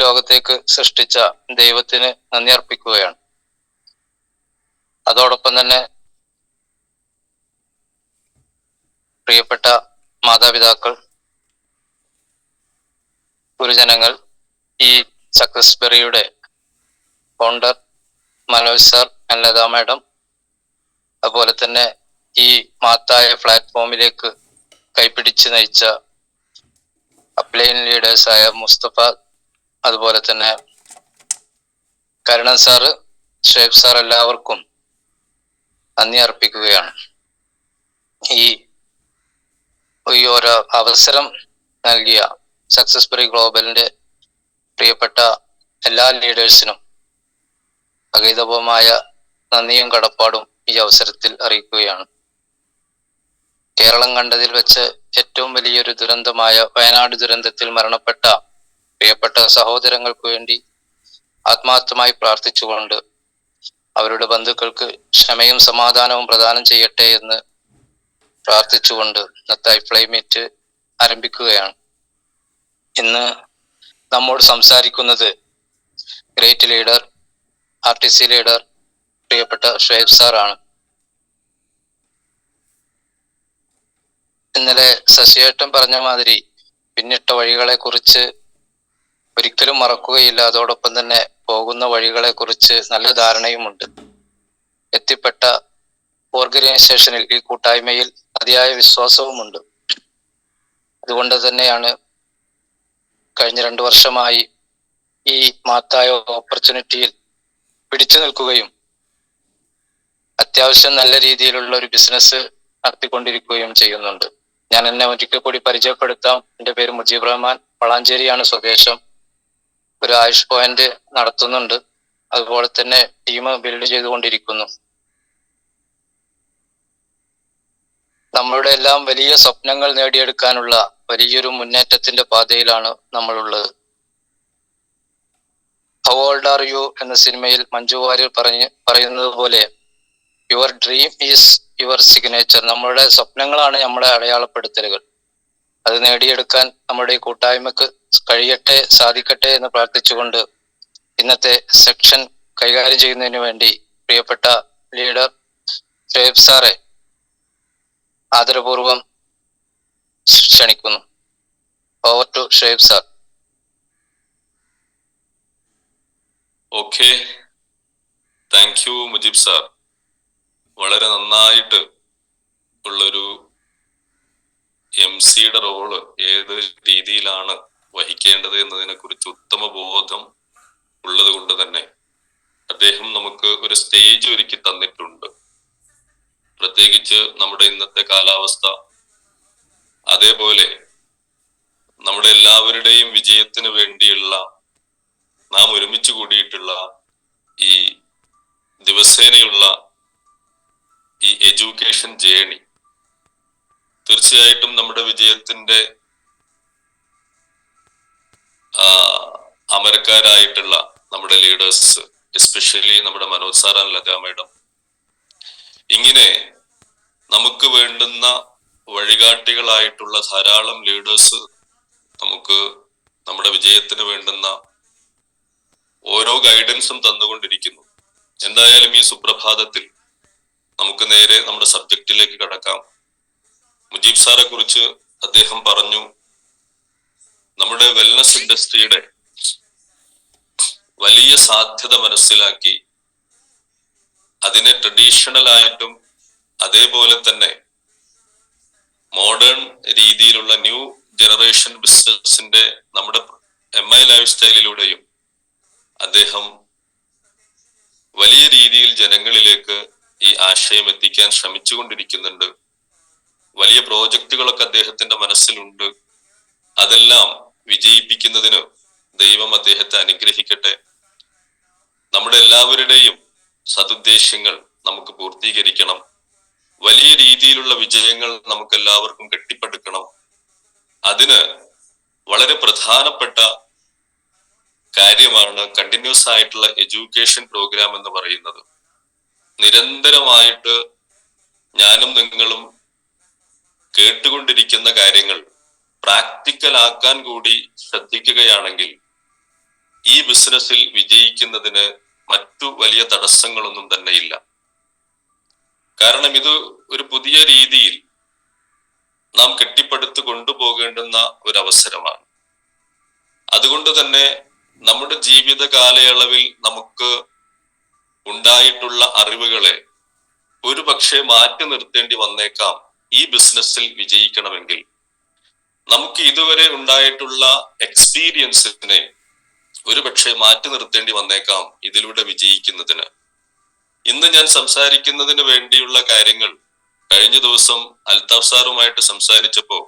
ലോകത്തേക്ക് സൃഷ്ടിച്ച ദൈവത്തിന് നന്ദി അർപ്പിക്കുകയാണ്. അതോടൊപ്പം തന്നെ പ്രിയപ്പെട്ട മാതാപിതാക്കൾ, ഗുരുജനങ്ങൾ, ഈ സക്സസ്ബെറിയുടെ founder Manoj sir, Latha madam, അതുപോലെ തന്നെ ഈ മഹത്തായ പ്ലാറ്റ്ഫോമിലേക്ക് കൈപിടിച്ച് നയിച്ച അപ്ലൈൻ ലീഡേഴ്സായ മുസ്തഫ, അതുപോലെ തന്നെ കരുണൻ സാറ്, ഷേബ് സാർ, എല്ലാവർക്കും നന്ദി അർപ്പിക്കുകയാണ്. ഈ ഒരു അവസരം നൽകിയ സക്സസ്ബെറി ഗ്ലോബലിന്റെ പ്രിയപ്പെട്ട എല്ലാ ലീഡേഴ്സിനും അഗൈതവമായ നന്ദിയും കടപ്പാടും ഈ അവസരത്തിൽ അറിയിക്കുകയാണ്. കേരളം കണ്ടതിൽ വെച്ച് ഏറ്റവും വലിയൊരു ദുരന്തമായ വയനാട് ദുരന്തത്തിൽ മരണപ്പെട്ട പ്രിയപ്പെട്ട സഹോദരങ്ങൾക്ക് വേണ്ടി ആത്മാർത്ഥമായി പ്രാർത്ഥിച്ചുകൊണ്ട് അവരുടെ ബന്ധുക്കൾക്ക് ക്ഷമയും സമാധാനവും പ്രദാനം ചെയ്യട്ടെ എന്ന് പ്രാർത്ഥിച്ചുകൊണ്ട് ഇന്നത്തെ ഫ്ലൈ മീറ്റ് ആരംഭിക്കുകയാണ്. ഇന്ന് നമ്മോട് സംസാരിക്കുന്നത് ഗ്രേറ്റ് ലീഡർ, RTC ലീഡർ, പ്രിയപ്പെട്ട ഷുഹൈബ് സാറാണ്. ഇന്നലെ ശശിയേട്ടൻ പറഞ്ഞ മാതിരി പിന്നിട്ട വഴികളെ കുറിച്ച് ഒരിക്കലും മറക്കുകയില്ല. അതോടൊപ്പം തന്നെ പോകുന്ന വഴികളെ കുറിച്ച് നല്ല ധാരണയുമുണ്ട്. എത്തിപ്പെട്ട ഓർഗനൈസേഷനിൽ, ഈ കൂട്ടായ്മയിൽ അതിയായ വിശ്വാസവുമുണ്ട്. അതുകൊണ്ട് തന്നെയാണ് കഴിഞ്ഞ 2 വർഷമായി ഈ മഹത്തായ ഓപ്പർച്യൂണിറ്റിയിൽ പിടിച്ചു നിൽക്കുകയും അത്യാവശ്യം നല്ല രീതിയിലുള്ള ഒരു ബിസിനസ് നടത്തിക്കൊണ്ടിരിക്കുകയും ചെയ്യുന്നുണ്ട്. ഞാൻ എന്നെ ഒരിക്കൽ കൂടി പരിചയപ്പെടുത്താം. എൻ്റെ പേര് മുജീബ് റഹ്മാൻ, വളാഞ്ചേരിയാണ് സ്വദേശം. ഒരു ആയുഷ് പോയിന്റ് നടത്തുന്നുണ്ട്. അതുപോലെ തന്നെ ടീം ബിൽഡ് ചെയ്തുകൊണ്ടിരിക്കുന്നു. നമ്മളുടെ എല്ലാം വലിയ സ്വപ്നങ്ങൾ നേടിയെടുക്കാനുള്ള വലിയൊരു മുന്നേറ്റത്തിന്റെ പാതയിലാണ് നമ്മളുള്ളത്. ഹൗ ഓൾഡ് ആർ യു എന്ന സിനിമയിൽ മഞ്ജു വാര്യർ പറയുന്നത് പോലെ your dream is your signature. നമ്മളുടെ സ്വപ്നങ്ങളാണ് നമ്മുടെ അടയാളപ്പെടുത്തലുകൾ. അത് നേടിയെടുക്കാൻ നമ്മുടെ ഈ കൂട്ടായ്മക്ക് കഴിയട്ടെ, സാധിക്കട്ടെ എന്ന് പ്രാർത്ഥിച്ചുകൊണ്ട് ഇന്നത്തെ സെക്ഷൻ കൈകാര്യം ചെയ്യുന്നതിന് വേണ്ടി പ്രിയപ്പെട്ട ലീഡർ ഷുഹൈബ് സാറെ ആദരപൂർവം ക്ഷണിക്കുന്നു. Over to Shuhaib sir. Okay, thank you Mujeeb sir. വളരെ നന്നായിട്ട് ഉള്ളൊരു MC-യുടെ റോള് ഏത് രീതിയിലാണ് വഹിക്കേണ്ടത് എന്നതിനെ കുറിച്ച് ഉത്തമ ബോധം ഉള്ളത് കൊണ്ട് തന്നെ അദ്ദേഹം നമുക്ക് ഒരു സ്റ്റേജ് ഒരുക്കി തന്നിട്ടുണ്ട്. പ്രത്യേകിച്ച് നമ്മുടെ ഇന്നത്തെ കാലാവസ്ഥ, അതേപോലെ നമ്മുടെ എല്ലാവരുടെയും വിജയത്തിന് വേണ്ടിയുള്ള നാം ഒരുമിച്ച് കൂടിയിട്ടുള്ള ഈ ദിവസേനയുള്ള ഈ എഡ്യൂക്കേഷൻ ജേണി തീർച്ചയായിട്ടും നമ്മുടെ വിജയത്തിന്റെ അമരക്കാരായിട്ടുള്ള നമ്മുടെ ലീഡേഴ്സ്, എസ്പെഷ്യലി നമ്മുടെ Manoj sir and Latha madam, ഇങ്ങനെ നമുക്ക് വേണ്ടുന്ന വഴികാട്ടികളായിട്ടുള്ള ധാരാളം ലീഡേഴ്സ് നമുക്ക് നമ്മുടെ വിജയത്തിന് വേണ്ടുന്ന ഓരോ ഗൈഡൻസും തന്നുകൊണ്ടിരിക്കുന്നു. എന്തായാലും ഈ സുപ്രഭാതത്തിൽ നമുക്ക് നേരെ നമ്മുടെ സബ്ജക്റ്റിലേക്ക് കടക്കാം. മുജീബ് സാറെ കുറിച്ച് അദ്ദേഹം പറഞ്ഞു, നമ്മുടെ വെൽനസ് ഇൻഡസ്ട്രിയുടെ വലിയ സാധ്യത മനസ്സിലാക്കി അതിനെ ട്രഡീഷണൽ ആയിട്ടും അതേപോലെ തന്നെ മോഡേൺ രീതിയിലുള്ള ന്യൂ ജനറേഷൻ ബിസിനസിന്റെ നമ്മുടെ MI ലൈഫ് സ്റ്റൈലിലൂടെയും അദ്ദേഹം വലിയ രീതിയിൽ ജനങ്ങളിലേക്ക് ഈ ആശയം എത്തിക്കാൻ ശ്രമിച്ചുകൊണ്ടിരിക്കുന്നുണ്ട്. വലിയ പ്രോജക്റ്റുകളൊക്കെ അദ്ദേഹത്തിന്റെ മനസ്സിലുണ്ട്. അതെല്ലാം വിജയിപ്പിക്കുന്നതിന് ദൈവം അദ്ദേഹത്തെ അനുഗ്രഹിക്കട്ടെ. നമ്മുടെ എല്ലാവരുടെയും സതുദ്ദേശങ്ങൾ നമുക്ക് പൂർത്തീകരിക്കണം. വലിയ രീതിയിലുള്ള വിജയങ്ങൾ നമുക്ക് എല്ലാവർക്കും കെട്ടിപ്പടുക്കണം. അതിന് വളരെ പ്രധാനപ്പെട്ട കാര്യമാണ് കണ്ടിന്യൂസ് ആയിട്ടുള്ള എഡ്യൂക്കേഷൻ പ്രോഗ്രാം എന്ന് പറയുന്നത്. നിരന്തരമായിട്ട് ഞാനും നിങ്ങളും കേട്ടുകൊണ്ടിരിക്കുന്ന കാര്യങ്ങൾ പ്രാക്ടിക്കൽ ആക്കാൻ കൂടി ശ്രദ്ധിക്കുകയാണെങ്കിൽ ബിസിനസ്സിൽ വിജയിക്കുന്നതിന് മറ്റു വലിയ തടസ്സങ്ങളൊന്നും തന്നെ ഇല്ല. കാരണം ഇത് ഒരു പുതിയ രീതിയിൽ നാം കെട്ടിപ്പടുത്ത് കൊണ്ടുപോകേണ്ടുന്ന ഒരു അവസരമാണ്. അതുകൊണ്ട് തന്നെ നമ്മുടെ ജീവിത കാലയളവിൽ നമുക്ക് ഉണ്ടായിട്ടുള്ള അറിവുകളെ ഒരു പക്ഷേ മാറ്റി നിർത്തേണ്ടി വന്നേക്കാം. ഈ ബിസിനസ്സിൽ വിജയിക്കണമെങ്കിൽ നമുക്ക് ഇതുവരെ ഉണ്ടായിട്ടുള്ള എക്സ്പീരിയൻസിനെ ഒരു പക്ഷേ മാറ്റി നിർത്തേണ്ടി വന്നേക്കാം ഇതിലൂടെ വിജയിക്കുന്നതിന്. ഇന്ന് ഞാൻ സംസാരിക്കുന്നതിന് വേണ്ടിയുള്ള കാര്യങ്ങൾ കഴിഞ്ഞ ദിവസം അൽത്താഫ് സാറുമായിട്ട് സംസാരിച്ചപ്പോ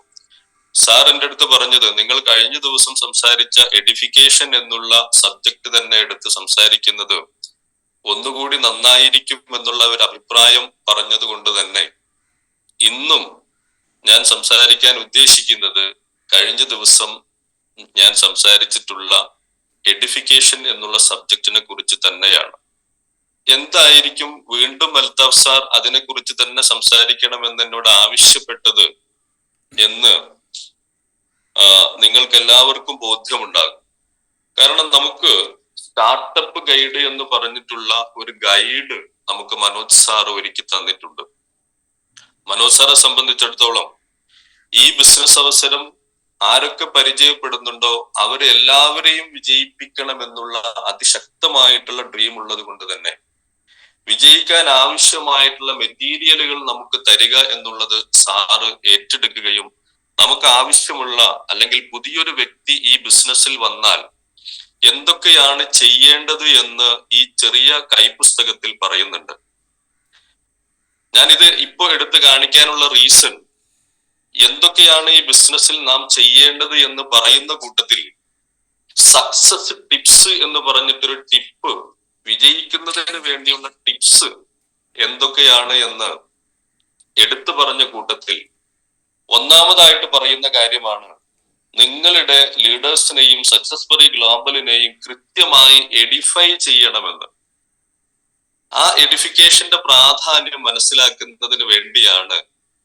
സാർ എൻ്റെ അടുത്ത് പറഞ്ഞത്, നിങ്ങൾ കഴിഞ്ഞ ദിവസം സംസാരിച്ച എഡിഫിക്കേഷൻ എന്നുള്ള സബ്ജക്ട് തന്നെ എടുത്ത് സംസാരിക്കുന്നത് ഒന്നുകൂടി നന്നായിരിക്കും എന്നുള്ള ഒരു അഭിപ്രായം പറഞ്ഞത് കൊണ്ട് തന്നെ ഇന്നും ഞാൻ സംസാരിക്കാൻ ഉദ്ദേശിക്കുന്നത് കഴിഞ്ഞ ദിവസം ഞാൻ സംസാരിച്ചിട്ടുള്ള എഡിഫിക്കേഷൻ എന്നുള്ള സബ്ജക്റ്റിനെ കുറിച്ച് തന്നെയാണ്. എന്തായിരിക്കും വീണ്ടും അൽത്താഫ് സാർ അതിനെക്കുറിച്ച് തന്നെ സംസാരിക്കണമെന്ന് എന്നോട് ആവശ്യപ്പെട്ടത് എന്ന് നിങ്ങൾക്ക് എല്ലാവർക്കും ബോധ്യമുണ്ടാകും. കാരണം നമുക്ക് സ്റ്റാർട്ടപ്പ് ഗൈഡ് എന്ന് പറഞ്ഞിട്ടുള്ള ഒരു ഗൈഡ് നമുക്ക് മനോജ് സാർ ഒരുക്കി തന്നിട്ടുണ്ട്. മനോജ് സാറെ സംബന്ധിച്ചിടത്തോളം ഈ ബിസിനസ് അവസരം ആരൊക്കെ പരിചയപ്പെടുന്നുണ്ടോ അവരെ എല്ലാവരെയും വിജയിപ്പിക്കണമെന്നുള്ള അതിശക്തമായിട്ടുള്ള ഡ്രീം ഉള്ളത് കൊണ്ട് തന്നെ വിജയിക്കാൻ ആവശ്യമായിട്ടുള്ള മെറ്റീരിയലുകൾ നമുക്ക് തരിക എന്നുള്ളത് സാറ് ഏറ്റെടുക്കുകയും നമുക്ക് ആവശ്യമുള്ള അല്ലെങ്കിൽ പുതിയൊരു വ്യക്തി ഈ ബിസിനസ്സിൽ വന്നാൽ എന്തൊക്കെയാണ് ചെയ്യേണ്ടത് എന്ന് ഈ ചെറിയ കൈപ്പുസ്തകത്തിൽ പറയുന്നുണ്ട്. ഞാനിത് ഇപ്പോ എടുത്ത് കാണിക്കാനുള്ള റീസൺ, എന്തൊക്കെയാണ് ഈ ബിസിനസ്സിൽ നാം ചെയ്യേണ്ടത് എന്ന് പറയുന്ന കൂട്ടത്തിൽ സക്സസ് ടിപ്സ് എന്ന് പറഞ്ഞിട്ടൊരു ടിപ്പ്, വിജയിക്കുന്നതിന് വേണ്ടിയുള്ള ടിപ്സ് എന്തൊക്കെയാണ് എന്ന് എടുത്തു പറഞ്ഞ കൂട്ടത്തിൽ ഒന്നാമതായിട്ട് പറയുന്ന കാര്യമാണ്, നിങ്ങളുടെ ലീഡേഴ്സിനെയും സക്സസ്ഫുറി ഗ്ലോബലിനെയും കൃത്യമായി എഡിഫൈ ചെയ്യണമെന്ന്. ആ എഡിഫിക്കേഷന്റെ പ്രാധാന്യം മനസ്സിലാക്കുന്നതിന് വേണ്ടിയാണ്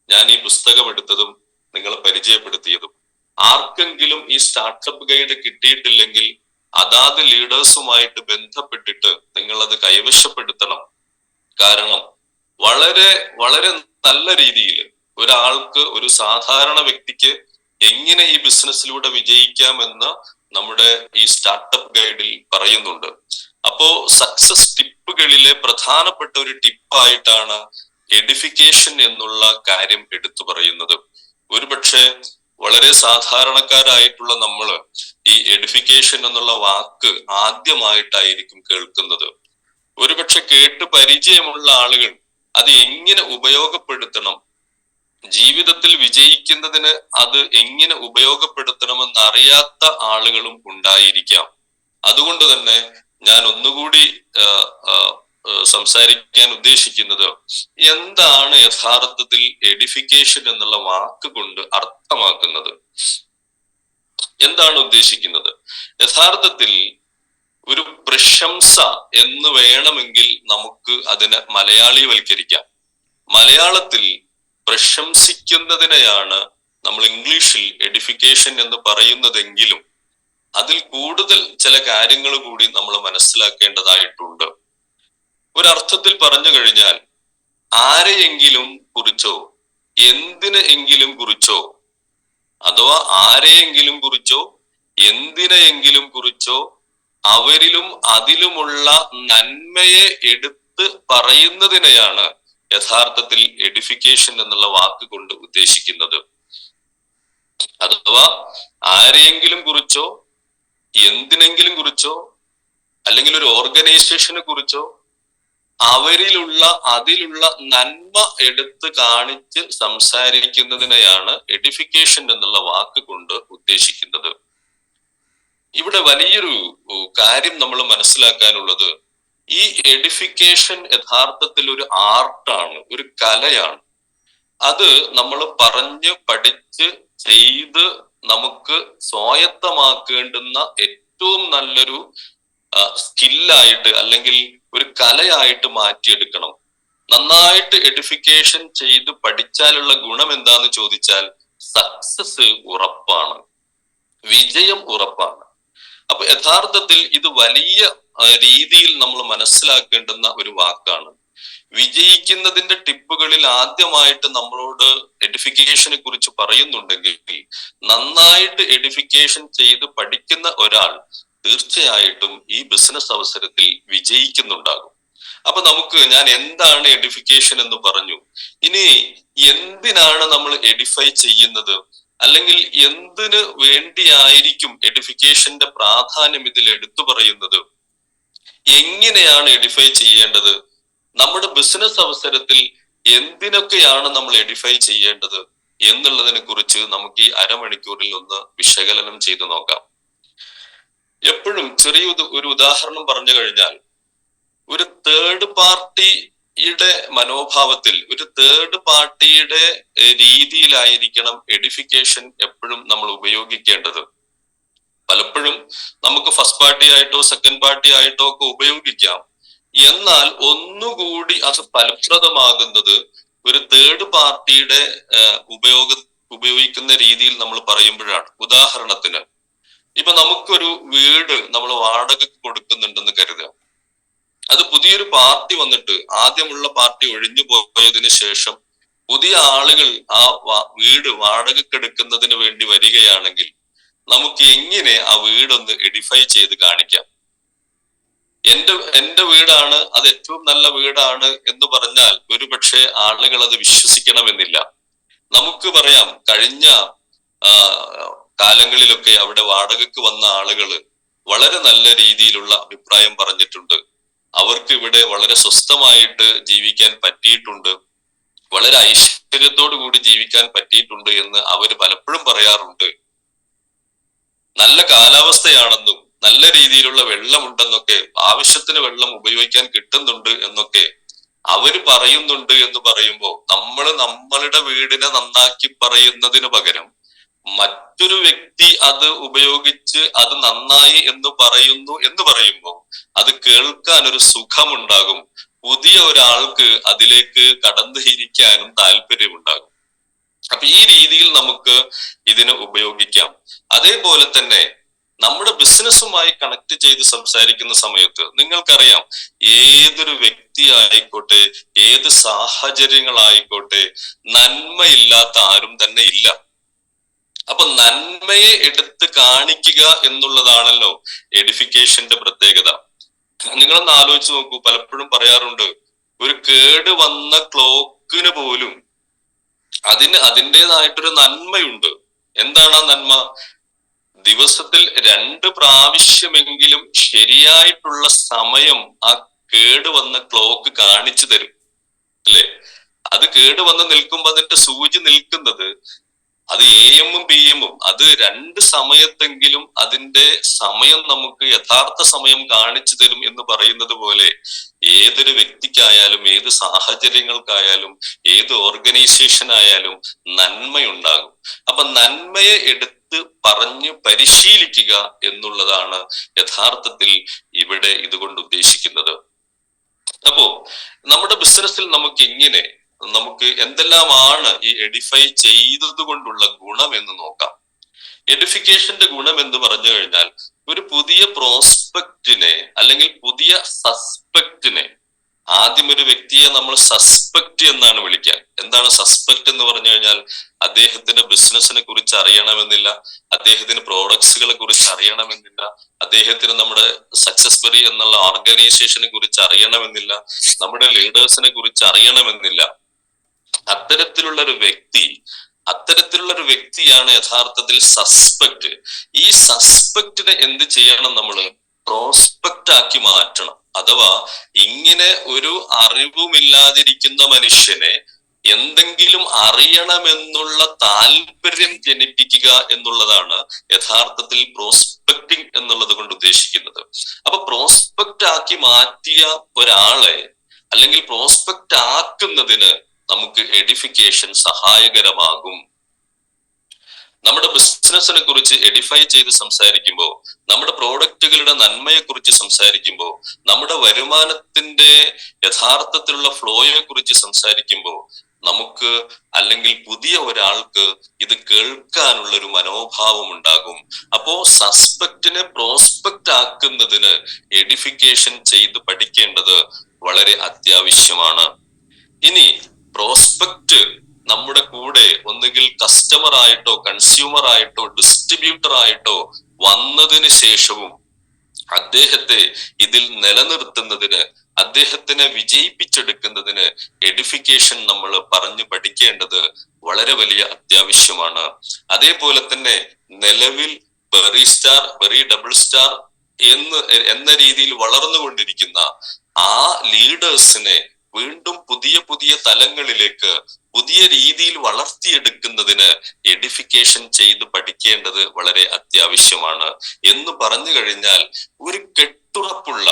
ഞാൻ ഈ പുസ്തകം എടുത്തതും നിങ്ങളെ പരിചയപ്പെടുത്തിയതും. ആർക്കെങ്കിലും ഈ സ്റ്റാർട്ടപ്പ് ഗൈഡ് കിട്ടിയിട്ടില്ലെങ്കിൽ അതാത് ലീഡേഴ്സുമായിട്ട് ബന്ധപ്പെട്ടിട്ട് നിങ്ങൾ അത് കൈവശപ്പെടുത്തണം. കാരണം വളരെ വളരെ നല്ല രീതിയിൽ ഒരാൾക്ക്, ഒരു സാധാരണ വ്യക്തിക്ക് എങ്ങനെ ഈ ബിസിനസ്സിലൂടെ വിജയിക്കാമെന്ന് നമ്മുടെ ഈ സ്റ്റാർട്ടപ്പ് ഗൈഡിൽ പറയുന്നുണ്ട്. അപ്പോ സക്സസ് ടിപ്പുകളിലെ പ്രധാനപ്പെട്ട ഒരു ടിപ്പായിട്ടാണ് എഡിഫിക്കേഷൻ എന്നുള്ള കാര്യം എടുത്തു പറയുന്നത്. ഒരുപക്ഷെ വളരെ സാധാരണക്കാരായിട്ടുള്ള നമ്മള് ഈ എഡിഫിക്കേഷൻ എന്നുള്ള വാക്ക് ആദ്യമായിട്ടായിരിക്കും കേൾക്കുന്നത്. ഒരുപക്ഷെ കേട്ട് പരിചയമുള്ള ആളുകൾ അത് എങ്ങനെ ഉപയോഗപ്പെടുത്തണം, ജീവിതത്തിൽ വിജയിക്കുന്നതിന് അത് എങ്ങനെ ഉപയോഗപ്പെടുത്തണമെന്ന് അറിയാത്ത ആളുകളും ഉണ്ടായിരിക്കാം. അതുകൊണ്ട് തന്നെ ഞാൻ ഒന്നുകൂടി സംസാരിക്കാൻ ഉദ്ദേശിക്കുന്നത്, എന്താണ് യഥാർത്ഥത്തിൽ എഡിഫിക്കേഷൻ എന്നുള്ള വാക്ക് കൊണ്ട് അർത്ഥമാക്കുന്നത്, എന്താണ് ഉദ്ദേശിക്കുന്നത്? യഥാർത്ഥത്തിൽ ഒരു പ്രശംസ എന്ന് വേണമെങ്കിൽ നമുക്ക് അതിനെ മലയാളിവൽക്കരിക്കാം. മലയാളത്തിൽ പ്രശംസിക്കുന്നതിനെയാണ് നമ്മൾ ഇംഗ്ലീഷിൽ എഡിഫിക്കേഷൻ എന്ന് പറയുന്നതെങ്കിലും അതിൽ കൂടുതൽ ചില കാര്യങ്ങൾ കൂടി നമ്മൾ മനസ്സിലാക്കേണ്ടതായിട്ടുണ്ട്. ഒരർത്ഥത്തിൽ പറഞ്ഞു കഴിഞ്ഞാൽ ആരെയെങ്കിലും കുറിച്ചോ എന്തിനെ എങ്കിലും കുറിച്ചോ, അഥവാ ആരെയെങ്കിലും കുറിച്ചോ എന്തിനെയെങ്കിലും കുറിച്ചോ അവരിലും അതിലുമുള്ള നന്മയെ എടുത്ത് പറയുന്നതിനെയാണ് യഥാർത്ഥത്തിൽ എഡിഫിക്കേഷൻ എന്നുള്ള വാക്ക് കൊണ്ട് ഉദ്ദേശിക്കുന്നത്. അഥവാ ആരെയെങ്കിലും കുറിച്ചോ എന്തിനെങ്കിലും കുറിച്ചോ അല്ലെങ്കിൽ ഒരു ഓർഗനൈസേഷനെ കുറിച്ചോ അവരിലുള്ള അതിലുള്ള നന്മ എടുത്ത് കാണിച്ച് സംസാരിക്കുന്നതിനെയാണ് എഡിഫിക്കേഷൻ എന്നുള്ള വാക്ക് കൊണ്ട് ഉദ്ദേശിക്കുന്നത്. ഇവിടെ വലിയൊരു കാര്യം നമ്മൾ മനസ്സിലാക്കാനുള്ളത്, ഈ എഡിഫിക്കേഷൻ യഥാർത്ഥത്തിൽ ഒരു ആർട്ടാണ്, ഒരു കലയാണ്. അത് നമ്മൾ പറഞ്ഞ് പഠിച്ച് ചെയ്ത് നമുക്ക് സ്വായത്തമാക്കേണ്ടുന്ന ഏറ്റവും നല്ലൊരു സ്കില്ലായിട്ട് അല്ലെങ്കിൽ ഒരു കലയായിട്ട് മാറ്റിയെടുക്കണം. നന്നായിട്ട് എഡിഫിക്കേഷൻ ചെയ്ത് പഠിച്ചാലുള്ള ഗുണം എന്താന്ന് ചോദിച്ചാൽ സക്സസ് ഉറപ്പാണ്, വിജയം ഉറപ്പാണ്. അപ്പൊ യഥാർത്ഥത്തിൽ ഇത് വലിയ രീതിയിൽ നമ്മൾ മനസ്സിലാക്കേണ്ടുന്ന ഒരു വാക്കാണ്. വിജയിക്കുന്നതിന്റെ ടിപ്പുകളിൽ ആദ്യമായിട്ട് നമ്മളോട് എഡിഫിക്കേഷനെ കുറിച്ച് പറയുന്നുണ്ടെങ്കിൽ, നന്നായിട്ട് എഡിഫിക്കേഷൻ ചെയ്ത് പഠിക്കുന്ന ഒരാൾ തീർച്ചയായിട്ടും ഈ ബിസിനസ് അവസരത്തിൽ വിജയിക്കുന്നുണ്ടാകും. അപ്പൊ ഞാൻ എന്താണ് എഡിഫിക്കേഷൻ എന്ന് പറഞ്ഞു. ഇനി എന്തിനാണ് നമ്മൾ എഡിഫൈ ചെയ്യുന്നത്, അല്ലെങ്കിൽ എന്തിനു വേണ്ടിയായിരിക്കും എഡിഫിക്കേഷന്റെ പ്രാധാന്യം ഇതിൽ എടുത്തു പറയുന്നത്, എങ്ങനെയാണ് എഡിഫൈ ചെയ്യേണ്ടത്, നമ്മുടെ ബിസിനസ് അവസരത്തിൽ എന്തിനൊക്കെയാണ് നമ്മൾ എഡിഫൈ ചെയ്യേണ്ടത് എന്നുള്ളതിനെ കുറിച്ച് നമുക്ക് ഈ അരമണിക്കൂറിൽ ഒന്ന് വിശകലനം ചെയ്തു നോക്കാം. എപ്പോഴും ചെറിയ ഒരു ഉദാഹരണം പറഞ്ഞു കഴിഞ്ഞാൽ, ഒരു തേർഡ് പാർട്ടിയുടെ മനോഭാവത്തിൽ, ഒരു തേർഡ് പാർട്ടിയുടെ രീതിയിലായിരിക്കണം എഡിഫിക്കേഷൻ എപ്പോഴും നമ്മൾ ഉപയോഗിക്കേണ്ടത്. പലപ്പോഴും നമുക്ക് ഫസ്റ്റ് പാർട്ടി ആയിട്ടോ സെക്കൻഡ് പാർട്ടി ആയിട്ടോ ഒക്കെ ഉപയോഗിക്കാം. എന്നാൽ ഒന്നുകൂടി അത് ഫലപ്രദമാകുന്നത് ഒരു തേർഡ് പാർട്ടിയുടെ ഉപയോഗിക്കുന്ന രീതിയിൽ നമ്മൾ പറയുമ്പോഴാണ്. ഉദാഹരണത്തിന്, ഇപ്പൊ നമുക്കൊരു വീട് നമ്മൾ വാടകയ്ക്ക് കൊടുക്കുന്നുണ്ടെന്ന് കരുതുക. അത് പുതിയൊരു പാർട്ടി വന്നിട്ട് ആദ്യമുള്ള പാർട്ടി ഒഴിഞ്ഞു പോയതിനു ശേഷം പുതിയ ആളുകൾ ആ വീട് വാടകയ്ക്കെടുക്കുന്നതിന് വേണ്ടി വരികയാണെങ്കിൽ നമുക്ക് എങ്ങനെ ആ വീടൊന്ന് എഡിഫൈ ചെയ്ത് കാണിക്കാം? എന്റെ വീടാണ്, അത് ഏറ്റവും നല്ല വീടാണ് എന്ന് പറഞ്ഞാൽ ഒരുപക്ഷെ ആളുകൾ അത് വിശ്വസിക്കണമെന്നില്ല. നമുക്ക് പറയാം, കഴിഞ്ഞ കാലങ്ങളിലൊക്കെ അവിടെ വാടകയ്ക്ക് വന്ന ആളുകൾ വളരെ നല്ല രീതിയിലുള്ള അഭിപ്രായം പറഞ്ഞിട്ടുണ്ട്. അവർക്ക് ഇവിടെ വളരെ സ്വസ്ഥമായിട്ട് ജീവിക്കാൻ പറ്റിയിട്ടുണ്ട്, വളരെ ഐശ്വര്യത്തോടു കൂടി ജീവിക്കാൻ പറ്റിയിട്ടുണ്ട് എന്ന് അവർ പലപ്പോഴും പറയാറുണ്ട്. നല്ല കാലാവസ്ഥയാണെന്നും നല്ല രീതിയിലുള്ള വെള്ളമുണ്ടെന്നൊക്കെ, ആവശ്യത്തിന് വെള്ളം ഉപയോഗിക്കാൻ കിട്ടുന്നുണ്ട് എന്നൊക്കെ അവര് പറയുന്നുണ്ട് എന്ന് പറയുമ്പോൾ, നമ്മളുടെ വീടിനെ നന്നാക്കി പറയുന്നതിന് പകരം മറ്റൊരു വ്യക്തി അത് ഉപയോഗിച്ച് അത് നന്നായി എന്ന് പറയുമ്പോൾ അത് കേൾക്കാൻ ഒരു സുഖമുണ്ടാകും. പുതിയ ഒരാൾക്ക് അതിലേക്ക് കടന്നിരിക്കാനും താല്പര്യമുണ്ടാകും. അപ്പൊ ഈ രീതിയിൽ നമുക്ക് ഇതിനെ ഉപയോഗിക്കാം. അതേപോലെ തന്നെ നമ്മുടെ ബിസിനസ്സുമായി കണക്ട് ചെയ്ത് സംസാരിക്കുന്ന സമയത്ത് നിങ്ങൾക്കറിയാം, ഏതൊരു വ്യക്തി ആയിക്കോട്ടെ, ഏത് സാഹചര്യങ്ങളായിക്കോട്ടെ, നന്മയില്ലാത്ത ആരും തന്നെ ഇല്ല. അപ്പൊ നന്മയെ എടുത്ത് കാണിക്കുക എന്നുള്ളതാണല്ലോ എഡിഫിക്കേഷന്റെ പ്രത്യേകത. നിങ്ങളൊന്ന് ആലോചിച്ച് നോക്കൂ. പലപ്പോഴും പറയാറുണ്ട്, ഒരു കേട് വന്ന ക്ലോക്കിന് പോലും അതിൻ്റെതായിട്ടൊരു നന്മയുണ്ട്. എന്താണ് ആ നന്മ? ദിവസത്തിൽ 2 പ്രാവശ്യമെങ്കിലും ശരിയായിട്ടുള്ള സമയം ആ കേട് വന്ന ക്ലോക്ക് കാണിച്ചു തരും, അല്ലെ? അത് കേട് വന്ന് നിൽക്കുമ്പോൾ അതിന്റെ സൂചി നിൽക്കുന്നത്, അത് AM ഉം PM ഉം, അത് 2 സമയത്തെങ്കിലും അതിന്റെ സമയം നമുക്ക് യഥാർത്ഥ സമയം കാണിച്ചു തരും എന്ന് പറയുന്നത് പോലെ, ഏതൊരു വ്യക്തിക്കായാലും, ഏത് സാഹചര്യങ്ങൾക്കായാലും, ഏത് ഓർഗനൈസേഷൻ ആയാലും നന്മയുണ്ടാകും. അപ്പൊ നന്മയെ എടുത്ത് പറഞ്ഞു പരിശീലിക്കുക എന്നുള്ളതാണ് യഥാർത്ഥത്തിൽ ഇവിടെ ഇതുകൊണ്ട് ഉദ്ദേശിക്കുന്നത്. അപ്പോ നമ്മുടെ ബിസിനസ്സിൽ നമുക്ക് എന്തെല്ലാമാണ് ഈ എഡിഫൈ ചെയ്തത് കൊണ്ടുള്ള ഗുണം എന്ന് നോക്കാം. എഡിഫിക്കേഷന്റെ ഗുണം എന്ന് പറഞ്ഞു കഴിഞ്ഞാൽ, ഒരു പുതിയ പ്രോസ്പെക്റ്റിനെ അല്ലെങ്കിൽ പുതിയ സസ്പെക്റ്റിനെ, ആദ്യം ഒരു വ്യക്തിയെ നമ്മൾ സസ്പെക്ട് എന്നാണ് വിളിക്കുക. എന്താണ് സസ്പെക്ട് എന്ന് പറഞ്ഞു കഴിഞ്ഞാൽ? അദ്ദേഹത്തിന്റെ ബിസിനസിനെ കുറിച്ച് അറിയണമെന്നില്ല, അദ്ദേഹത്തിന് പ്രോഡക്ട്സുകളെ കുറിച്ച് അറിയണമെന്നില്ല, അദ്ദേഹത്തിന് നമ്മുടെ സക്സസ്ഫുറി എന്നുള്ള ഓർഗനൈസേഷനെ കുറിച്ച് അറിയണമെന്നില്ല, നമ്മുടെ ലീഡേഴ്സിനെ കുറിച്ച് അറിയണമെന്നില്ല. അത്തരത്തിലുള്ള ഒരു വ്യക്തിയാണ് യഥാർത്ഥത്തിൽ സസ്പെക്ട്. ഈ സസ്പെക്റ്റിനെ എന്ത് ചെയ്യണം? നമ്മൾ പ്രോസ്പെക്റ്റ് ആക്കി മാറ്റണം. അഥവാ ഇങ്ങനെ ഒരു അറിവുമില്ലാതിരിക്കുന്ന മനുഷ്യനെ എന്തെങ്കിലും അറിയണമെന്നുള്ള താല്പര്യം ജനിപ്പിക്കുക എന്നുള്ളതാണ് യഥാർത്ഥത്തിൽ പ്രോസ്പെക്റ്റിംഗ് എന്നുള്ളത് കൊണ്ട് ഉദ്ദേശിക്കുന്നത്. അപ്പൊ പ്രോസ്പെക്റ്റ് ആക്കി മാറ്റിയ ഒരാളെ, അല്ലെങ്കിൽ പ്രോസ്പെക്റ്റ് ആക്കുന്നതിന് നമുക്ക് എഡിഫിക്കേഷൻ സഹായകരമാകും. നമ്മുടെ ബിസിനസിനെ കുറിച്ച് എഡിഫൈ ചെയ്ത് സംസാരിക്കുമ്പോൾ, നമ്മുടെ പ്രോഡക്റ്റുകളുടെ നന്മയെ കുറിച്ച് സംസാരിക്കുമ്പോൾ, നമ്മുടെ വരുമാനത്തിന്റെ യഥാർത്ഥത്തിലുള്ള ഫ്ലോയെ കുറിച്ച് സംസാരിക്കുമ്പോൾ, നമുക്ക് അല്ലെങ്കിൽ പുതിയ ഒരാൾക്ക് ഇത് കേൾക്കാനുള്ള ഒരു മനോഭാവം ഉണ്ടാകും. അപ്പോ സസ്പെക്റ്റിനെ പ്രോസ്പെക്റ്റ് ആക്കുന്നതിന് എഡിഫിക്കേഷൻ ചെയ്ത് പഠിക്കേണ്ടത് വളരെ അത്യാവശ്യമാണ്. ഇനി പ്രോസ്പെക്റ്റ് നമ്മുടെ കൂടെ ഒന്നുകിൽ കസ്റ്റമർ ആയിട്ടോ കൺസ്യൂമർ ആയിട്ടോ ഡിസ്ട്രിബ്യൂട്ടർ ആയിട്ടോ വന്നതിന് ശേഷവും അദ്ദേഹത്തെ ഇതിൽ നിലനിർത്തുന്നതിന്, അദ്ദേഹത്തിനെ വിജയിപ്പിച്ചെടുക്കുന്നതിന് എഡിഫിക്കേഷൻ നമ്മൾ പറഞ്ഞു പഠിക്കേണ്ടത് വളരെ വലിയ അത്യാവശ്യമാണ്. അതേപോലെ തന്നെ നിലവിൽ വെറി സ്റ്റാർ, വെറി ഡബിൾ സ്റ്റാർ എന്ന രീതിയിൽ വളർന്നുകൊണ്ടിരിക്കുന്ന ആ ലീഡേഴ്സിനെ വീണ്ടും പുതിയ പുതിയ തലങ്ങളിലേക്ക് പുതിയ രീതിയിൽ വളർത്തിയെടുക്കുന്നതിന് എഡിഫിക്കേഷൻ ചെയ്ത് പഠിക്കേണ്ടത് വളരെ അത്യാവശ്യമാണ്. എന്ന് പറഞ്ഞു കഴിഞ്ഞാൽ ഒരു കെട്ടുറപ്പുള്ള,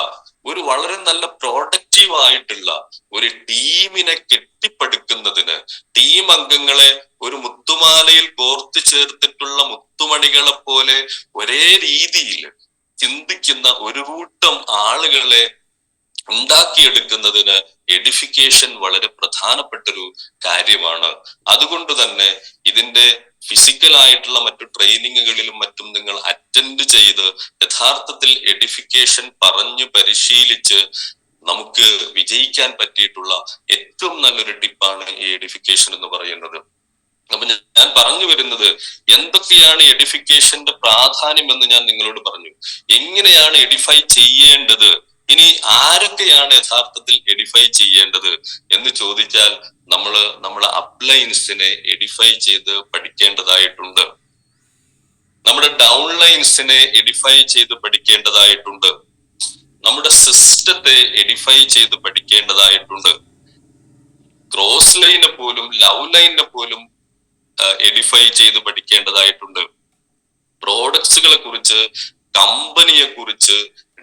ഒരു വളരെ നല്ല പ്രോഡക്റ്റീവ് ആയിട്ടുള്ള ഒരു ടീമിനെ കെട്ടിപ്പടുക്കുന്നതിന്, ടീം അംഗങ്ങളെ ഒരു മുത്തുമാലയിൽ കോർത്തു ചേർത്തിട്ടുള്ള മുത്തുമണികളെ പോലെ ഒരേ രീതിയിൽ ചിന്തിക്കുന്ന ഒരു കൂട്ടം ആളുകളെ ഉണ്ടാക്കിയെടുക്കുന്നതിന് എഡിഫിക്കേഷൻ വളരെ പ്രധാനപ്പെട്ടൊരു കാര്യമാണ്. അതുകൊണ്ട് തന്നെ ഇതിന്റെ ഫിസിക്കൽ ആയിട്ടുള്ള മറ്റു ട്രെയിനിങ്ങുകളിലും മറ്റും നിങ്ങൾ അറ്റൻഡ് ചെയ്ത് യഥാർത്ഥത്തിൽ എഡിഫിക്കേഷൻ പറഞ്ഞു പരിശീലിച്ച് നമുക്ക് വിജയിക്കാൻ പറ്റിയിട്ടുള്ള ഏറ്റവും നല്ലൊരു ടിപ്പാണ് ഈ എഡിഫിക്കേഷൻ എന്ന് പറയുന്നത്. അപ്പൊ ഞാൻ പറഞ്ഞു വരുന്നത് എന്തൊക്കെയാണ് എഡിഫിക്കേഷന്റെ പ്രാധാന്യം എന്ന് ഞാൻ നിങ്ങളോട് പറഞ്ഞു. എങ്ങനെയാണ് എഡിഫൈ ചെയ്യേണ്ടത്, ഇനി ആരൊക്കെയാണ് യഥാർത്ഥത്തിൽ എഡിഫൈ ചെയ്യേണ്ടത് എന്ന് ചോദിച്ചാൽ നമ്മളെ അപ്ലൈൻസിനെ എഡിഫൈ ചെയ്ത് പഠിക്കേണ്ടതായിട്ടുണ്ട്. നമ്മുടെ ഡൗൺലൈൻസിനെ എഡിഫൈ ചെയ്ത് പഠിക്കേണ്ടതായിട്ടുണ്ട്. നമ്മുടെ സിസ്റ്റത്തെ എഡിഫൈ ചെയ്ത് പഠിക്കേണ്ടതായിട്ടുണ്ട്. ക്രോസ് ലൈനെ പോലും ലവ് ലൈനെ പോലും എഡിഫൈ ചെയ്ത് പഠിക്കേണ്ടതായിട്ടുണ്ട്. പ്രോഡക്ട്സുകളെ കുറിച്ച്, കമ്പനിയെ കുറിച്ച്,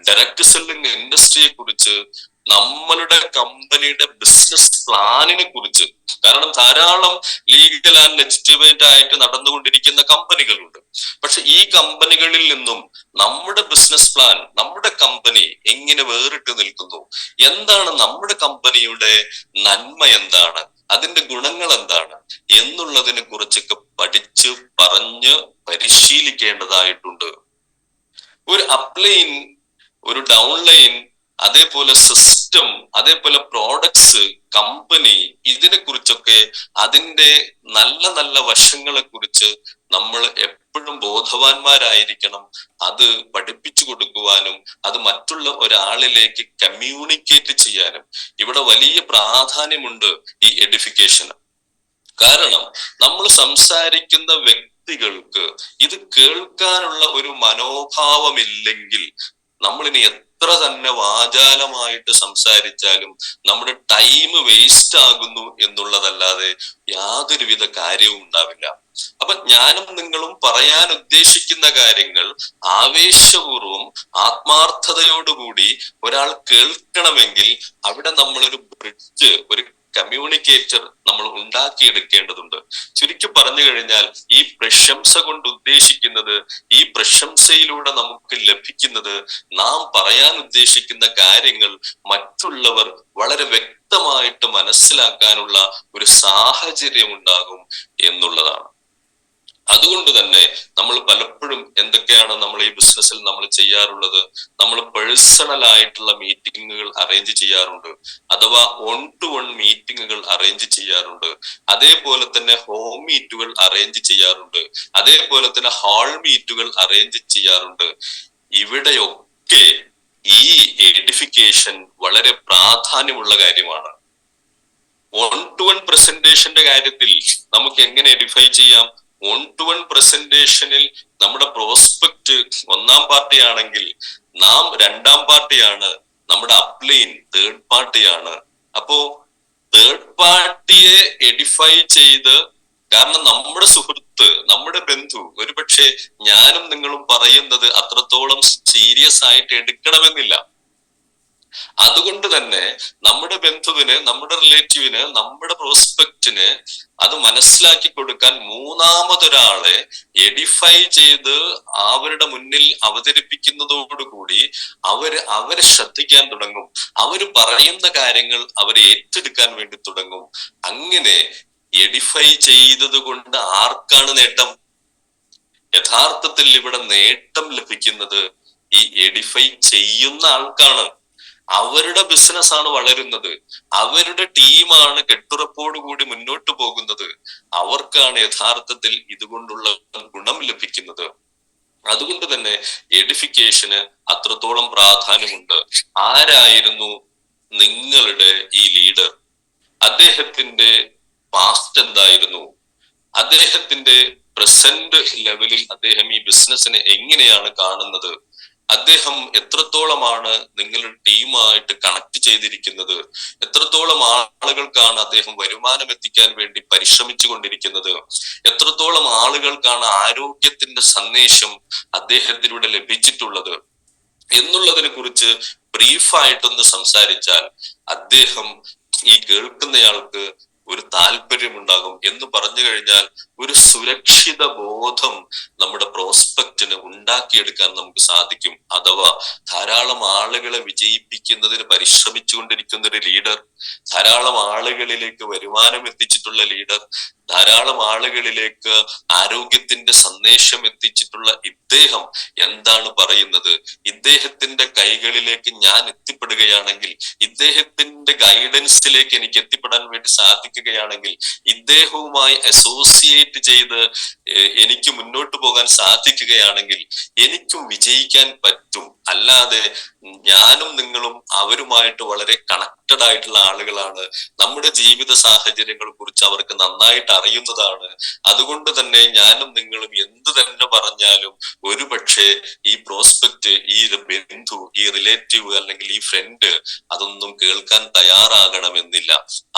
ഡയറക്ട് സെല്ലിംഗ് ഇൻഡസ്ട്രിയെ കുറിച്ച്, നമ്മളുടെ കമ്പനിയുടെ ബിസിനസ് പ്ലാനിനെ കുറിച്ച്. കാരണം ധാരാളം ലീഗൽ ആൻഡ് ലെജിറ്റിമേറ്റ് ആയിട്ട് നടന്നുകൊണ്ടിരിക്കുന്ന കമ്പനികളുണ്ട്. പക്ഷെ ഈ കമ്പനികളിൽ നിന്നും നമ്മുടെ ബിസിനസ് പ്ലാൻ, നമ്മുടെ കമ്പനി എങ്ങനെ വേറിട്ട് നിൽക്കുന്നു, എന്താണ് നമ്മുടെ കമ്പനിയുടെ നന്മ, എന്താണ് അതിന്റെ ഗുണങ്ങൾ, എന്താണ് എന്നുള്ളതിനെ കുറിച്ചൊക്കെ പഠിച്ച് പറഞ്ഞ് പരിശീലിക്കേണ്ടതായിട്ടുണ്ട്. ഒരു അപ്ലൈൻ, ഒരു ഡൗൺലൈൻ, അതേപോലെ സിസ്റ്റം, അതേപോലെ പ്രോഡക്ട്സ്, കമ്പനി, ഇതിനെ കുറിച്ചൊക്കെ അതിന്റെ നല്ല നല്ല വശങ്ങളെ കുറിച്ച് നമ്മൾ എപ്പോഴും ബോധവാന്മാരായിരിക്കണം. അത് പഠിപ്പിച്ചു കൊടുക്കുവാനും അത് മറ്റുള്ള ഒരാളിലേക്ക് കമ്മ്യൂണിക്കേറ്റ് ചെയ്യാനും ഇവിടെ വലിയ പ്രാധാന്യമുണ്ട് ഈ എഡിഫിക്കേഷന്. കാരണം നമ്മൾ സംസാരിക്കുന്ന വ്യക്തികൾക്ക് ഇത് കേൾക്കാനുള്ള ഒരു മനോഭാവമില്ലെങ്കിൽ നമ്മളിനി എത്ര തന്നെ വാചാലമായിട്ട് സംസാരിച്ചാലും നമ്മുടെ ടൈം വേസ്റ്റ് ആകുന്നു എന്നുള്ളതല്ലാതെ യാതൊരുവിധ കാര്യവും ഉണ്ടാവില്ല. അപ്പൊ ഞാനും നിങ്ങളും പറയാൻ ഉദ്ദേശിക്കുന്ന കാര്യങ്ങൾ ആവേശപൂർവം ആത്മാർത്ഥതയോടുകൂടി ഒരാൾ കേൾക്കണമെങ്കിൽ അവിടെ നമ്മളൊരു ബ്രിഡ്ജ്, ഒരു കമ്മ്യൂണിക്കേറ്റർ നമ്മൾ ഉണ്ടാക്കിയെടുക്കേണ്ടതുണ്ട്. ചുരുക്കി പറഞ്ഞു കഴിഞ്ഞാൽ ഈ പ്രശംസ കൊണ്ട് ഉദ്ദേശിക്കുന്നത്, ഈ പ്രശംസയിലൂടെ നമുക്ക് ലഭിക്കുന്നത് നാം പറയാൻ ഉദ്ദേശിക്കുന്ന കാര്യങ്ങൾ മറ്റുള്ളവർ വളരെ വ്യക്തമായിട്ട് മനസ്സിലാക്കാനുള്ള ഒരു സാഹചര്യം ഉണ്ടാകും എന്നുള്ളതാണ്. അതുകൊണ്ട് തന്നെ നമ്മൾ പലപ്പോഴും എന്തൊക്കെയാണ് നമ്മൾ ഈ ബിസിനസ്സിൽ നമ്മൾ ചെയ്യാറുള്ളത്, നമ്മൾ പേഴ്സണൽ ആയിട്ടുള്ള മീറ്റിങ്ങുകൾ അറേഞ്ച് ചെയ്യാറുണ്ട്, അഥവാ 1-to-1 മീറ്റിങ്ങുകൾ അറേഞ്ച് ചെയ്യാറുണ്ട്. അതേപോലെ തന്നെ ഹോം മീറ്റുകൾ അറേഞ്ച് ചെയ്യാറുണ്ട്. അതേപോലെ തന്നെ ഹാൾ മീറ്റുകൾ അറേഞ്ച് ചെയ്യാറുണ്ട്. ഇവിടെയൊക്കെ ഈ എഡിഫിക്കേഷൻ വളരെ പ്രാധാന്യമുള്ള കാര്യമാണ്. 1-to-1 പ്രസന്റേഷന്റെ കാര്യത്തിൽ നമുക്ക് എങ്ങനെ എഡിഫൈ ചെയ്യാം? 1-to-1 പ്രസന്റേഷനിൽ നമ്മുടെ പ്രോസ്പെക്ട് 1ാം പാർട്ടി ആണെങ്കിൽ നാം 2ാം പാർട്ടിയാണ്, നമ്മുടെ അപ്ലൈൻ 3rd പാർട്ടിയാണ്. അപ്പോ 3rd പാർട്ടിയെ എഡിഫൈ ചെയ്ത്, കാരണം നമ്മുടെ സുഹൃത്ത്, നമ്മുടെ ബന്ധു ഒരുപക്ഷെ ഞാനും നിങ്ങളും പറയുന്നത് അത്രത്തോളം സീരിയസ് ആയിട്ട് എടുക്കണമെന്നില്ല. അതുകൊണ്ട് തന്നെ നമ്മുടെ ബന്ധുവിന്, നമ്മുടെ റിലേറ്റീവിന്, നമ്മുടെ പ്രോസ്പെക്റ്റിന് അത് മനസ്സിലാക്കി കൊടുക്കാൻ മൂന്നാമതൊരാളെ എഡിഫൈ ചെയ്ത് അവരുടെ മുന്നിൽ അവതരിപ്പിക്കുന്നതോടുകൂടി അവരെ ശ്രദ്ധിക്കാൻ തുടങ്ങും. അവര് പറയുന്ന കാര്യങ്ങൾ അവരെ ഏറ്റെടുക്കാൻ വേണ്ടി തുടങ്ങും. അങ്ങനെ എഡിഫൈ ചെയ്തത് കൊണ്ട് ആർക്കാണ് നേട്ടം? യഥാർത്ഥത്തിൽ ഇവിടെ നേട്ടം ലഭിക്കുന്നത് ഈ എഡിഫൈ ചെയ്യുന്ന ആൾക്കാണ്. അവരുടെ ബിസിനസ് ആണ് വളരുന്നത്, അവരുടെ ടീമാണ് കെട്ടുറപ്പോടുകൂടി മുന്നോട്ട് പോകുന്നത്. അവർക്കാണ് യഥാർത്ഥത്തിൽ ഇതുകൊണ്ടുള്ള ഗുണം ലഭിക്കുന്നത്. അതുകൊണ്ട് തന്നെ എഡിഫിക്കേഷന് അത്രത്തോളം പ്രാധാന്യമുണ്ട്. ആരായിരുന്നു നിങ്ങളുടെ ഈ ലീഡർ? അദ്ദേഹത്തിന്റെ പാസ്റ്റ് എന്തായിരുന്നു? അദ്ദേഹത്തിന്റെ പ്രസന്റ് ലെവലിൽ അദ്ദേഹം ഈ ബിസിനസിനെ എങ്ങനെയാണ് കാണുന്നത്? അദ്ദേഹം എത്രത്തോളമാണ് നിങ്ങളുടെ ടീമായിട്ട് കണക്ട് ചെയ്തിരിക്കുന്നത്? എത്രത്തോളം ആളുകൾക്കാണ് അദ്ദേഹം വരുമാനം എത്തിക്കാൻ വേണ്ടി പരിശ്രമിച്ചു കൊണ്ടിരിക്കുന്നത്? എത്രത്തോളം ആളുകൾക്കാണ് ആരോഗ്യത്തിന്റെ സന്ദേശം അദ്ദേഹത്തിലൂടെ ലഭിച്ചിട്ടുള്ളത് എന്നുള്ളതിനെ കുറിച്ച് ബ്രീഫായിട്ടൊന്ന് സംസാരിച്ചാൽ അദ്ദേഹം ഈ കേൾക്കുന്നയാൾക്ക് ഒരു താല്പര്യമുണ്ടാകും. എന്ന് പറഞ്ഞു കഴിഞ്ഞാൽ ഒരു സുരക്ഷിത ബോധം നമ്മുടെ പ്രോസ്പെക്റ്റിന് ഉണ്ടാക്കിയെടുക്കാൻ നമുക്ക് സാധിക്കും. അഥവാ ധാരാളം ആളുകളെ വിജയിപ്പിക്കുന്നതിന് പരിശ്രമിച്ചുകൊണ്ടിരിക്കുന്ന ഒരു ലീഡർ, ധാരാളം ആളുകളിലേക്ക് വരുമാനം എത്തിച്ചിട്ടുള്ള ലീഡർ, ധാരാളം ആളുകളിലേക്ക് ആരോഗ്യത്തിന്റെ സന്ദേശം എത്തിച്ചിട്ടുള്ള ഇദ്ദേഹം എന്താണ് പറയുന്നത്? ഇദ്ദേഹത്തിന്റെ കൈകളിലേക്ക് ഞാൻ എത്തിപ്പെടുകയാണെങ്കിൽ, ഇദ്ദേഹത്തിന്റെ ഗൈഡൻസിലേക്ക് എനിക്ക് എത്തിപ്പെടാൻ വേണ്ടി സാധിക്കുകയാണെങ്കിൽ, ഇദ്ദേഹവുമായി അസോസിയേറ്റ് ചെയ്ത് എനിക്ക് മുന്നോട്ട് പോകാൻ സാധിക്കുകയാണെങ്കിൽ എനിക്കും വിജയിക്കാൻ പറ്റും. അല്ലാതെ ഞാനും നിങ്ങളും അവരുമായിട്ട് വളരെ കണക്റ്റഡ് ആയിട്ടുള്ള ആളുകളാണ്. നമ്മുടെ ജീവിത സാഹചര്യങ്ങളെ കുറിച്ച് അവർക്ക് നന്നായിട്ട് അറിയുന്നതാണ്. അതുകൊണ്ട് തന്നെ ഞാനും നിങ്ങളും എന്ത് തന്നെ പറഞ്ഞാലും ഒരു പക്ഷേ ഈ പ്രോസ്പെക്റ്റ്, ഈ ബന്ധു, ഈ റിലേറ്റീവ് അല്ലെങ്കിൽ ഈ ഫ്രണ്ട് അതൊന്നും കേൾക്കാൻ തയ്യാറാകണമെന്നില്ല.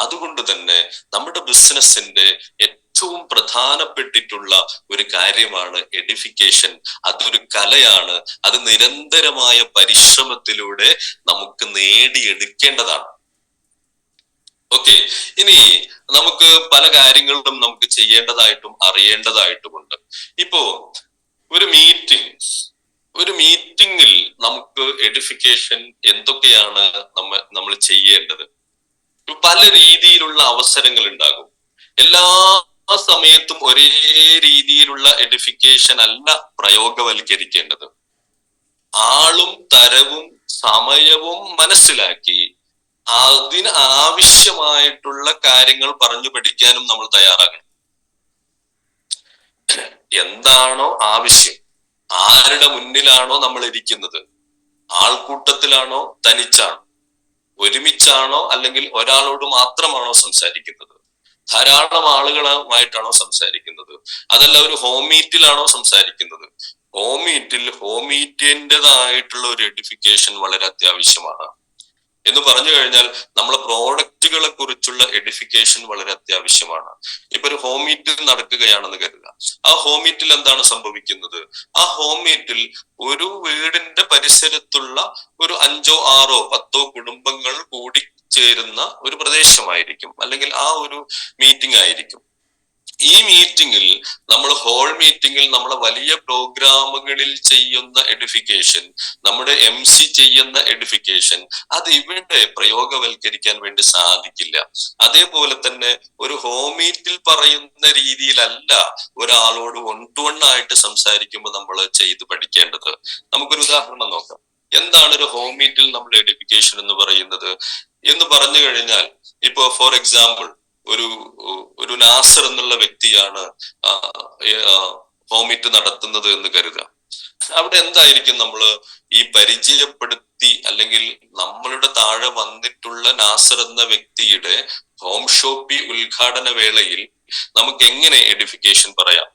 അതുകൊണ്ട് തന്നെ നമ്മുടെ ബിസിനസിന്റെ ഏറ്റവും പ്രധാനപ്പെട്ടിട്ടുള്ള ഒരു കാര്യമാണ് എഡിഫിക്കേഷൻ. അതൊരു കലയാണ്. അത് നിരന്തരമായ പരിശ്രമത്തിലൂടെ നമുക്ക് നേടിയെടുക്കേണ്ടതാണ്. ഓക്കെ, ഇനി നമുക്ക് പല കാര്യങ്ങളും നമുക്ക് ചെയ്യേണ്ടതായിട്ടും അറിയേണ്ടതായിട്ടുമുണ്ട്. ഇപ്പോ ഒരു മീറ്റിംഗിൽ നമുക്ക് എഡിഫിക്കേഷൻ എന്തൊക്കെയാണ് നമ്മൾ ചെയ്യേണ്ടത്? പല രീതിയിലുള്ള അവസരങ്ങൾ ഉണ്ടാകും. എല്ലാ സമയത്തും ഒരേ രീതിയിലുള്ള എഡിഫിക്കേഷൻ അല്ല പ്രയോഗവൽക്കരിക്കേണ്ടത്. ആളും തരവും സമയവും മനസ്സിലാക്കി അതിന് ആവശ്യമായിട്ടുള്ള കാര്യങ്ങൾ പറഞ്ഞു പഠിക്കാനും നമ്മൾ തയ്യാറാകണം. എന്താണോ ആവശ്യം, ആരുടെ മുന്നിലാണോ നമ്മൾ ഇരിക്കുന്നത്, ആൾക്കൂട്ടത്തിലാണോ തനിച്ചാണോ, ഒരുമിച്ചാണോ അല്ലെങ്കിൽ ഒരാളോട് മാത്രമാണോ സംസാരിക്കുന്നത്, ധാരാളം ആളുകളുമായിട്ടാണോ സംസാരിക്കുന്നത്, അതല്ല ഒരു ഹോം മീറ്റിലാണോ സംസാരിക്കുന്നത്? ഹോം മീറ്റിൻ്റെതായിട്ടുള്ള ഒരു എഡിഫിക്കേഷൻ വളരെ അത്യാവശ്യമാണ്. എന്ന് പറഞ്ഞു കഴിഞ്ഞാൽ നമ്മളെ പ്രോഡക്റ്റുകളെ കുറിച്ചുള്ള എഡിഫിക്കേഷൻ വളരെ അത്യാവശ്യമാണ്. ഇപ്പൊ ഒരു ഹോം മീറ്റിൽ നടക്കുകയാണെന്ന് കരുതുക. ആ ഹോം മീറ്റിൽ എന്താണ് സംഭവിക്കുന്നത്? ആ ഹോം മീറ്റിൽ ഒരു വീടിന്റെ പരിസരത്തുള്ള ഒരു 5, 6, 10 കുടുംബങ്ങൾ കൂടി ചേരുന്ന ഒരു പ്രദേശമായിരിക്കും, അല്ലെങ്കിൽ ആ ഒരു മീറ്റിംഗ് ആയിരിക്കും. ഈ മീറ്റിംഗിൽ ഹോൾ മീറ്റിംഗിൽ നമ്മളെ വലിയ പ്രോഗ്രാമുകളിൽ ചെയ്യുന്ന എഡിഫിക്കേഷൻ, നമ്മുടെ MC ചെയ്യുന്ന എഡിഫിക്കേഷൻ അത് ഇവിടെ പ്രയോഗവൽക്കരിക്കാൻ വേണ്ടി സാധിക്കില്ല. അതേപോലെ തന്നെ ഒരു ഹോം മീറ്റിൽ പറയുന്ന രീതിയിലല്ല ഒരാളോട് 1 to 1 ആയിട്ട് സംസാരിക്കുമ്പോൾ നമ്മൾ ചെയ്ത് പഠിക്കേണ്ടത്. നമുക്കൊരു ഉദാഹരണം നോക്കാം. എന്താണ് ഒരു ഹോം മീറ്റിൽ നമ്മൾ എഡിഫിക്കേഷൻ എന്ന് പറയുന്നത് എന്ന് പറഞ്ഞു കഴിഞ്ഞാൽ, ഇപ്പോ ഫോർ എക്സാമ്പിൾ ഒരു നാസർ എന്നുള്ള വ്യക്തിയാണ് ഹോം മീറ്റ് നടത്തുന്നത് എന്ന് കരുതുക. അവിടെ എന്തായിരിക്കും ഈ പരിചയപ്പെടുത്തി അല്ലെങ്കിൽ നമ്മളുടെ താഴെ വന്നിട്ടുള്ള നാസർ എന്ന വ്യക്തിയുടെ ഹോം ഷോപ്പി ഉദ്ഘാടന വേളയിൽ നമുക്ക് എങ്ങനെ എഡിഫിക്കേഷൻ പറയാം?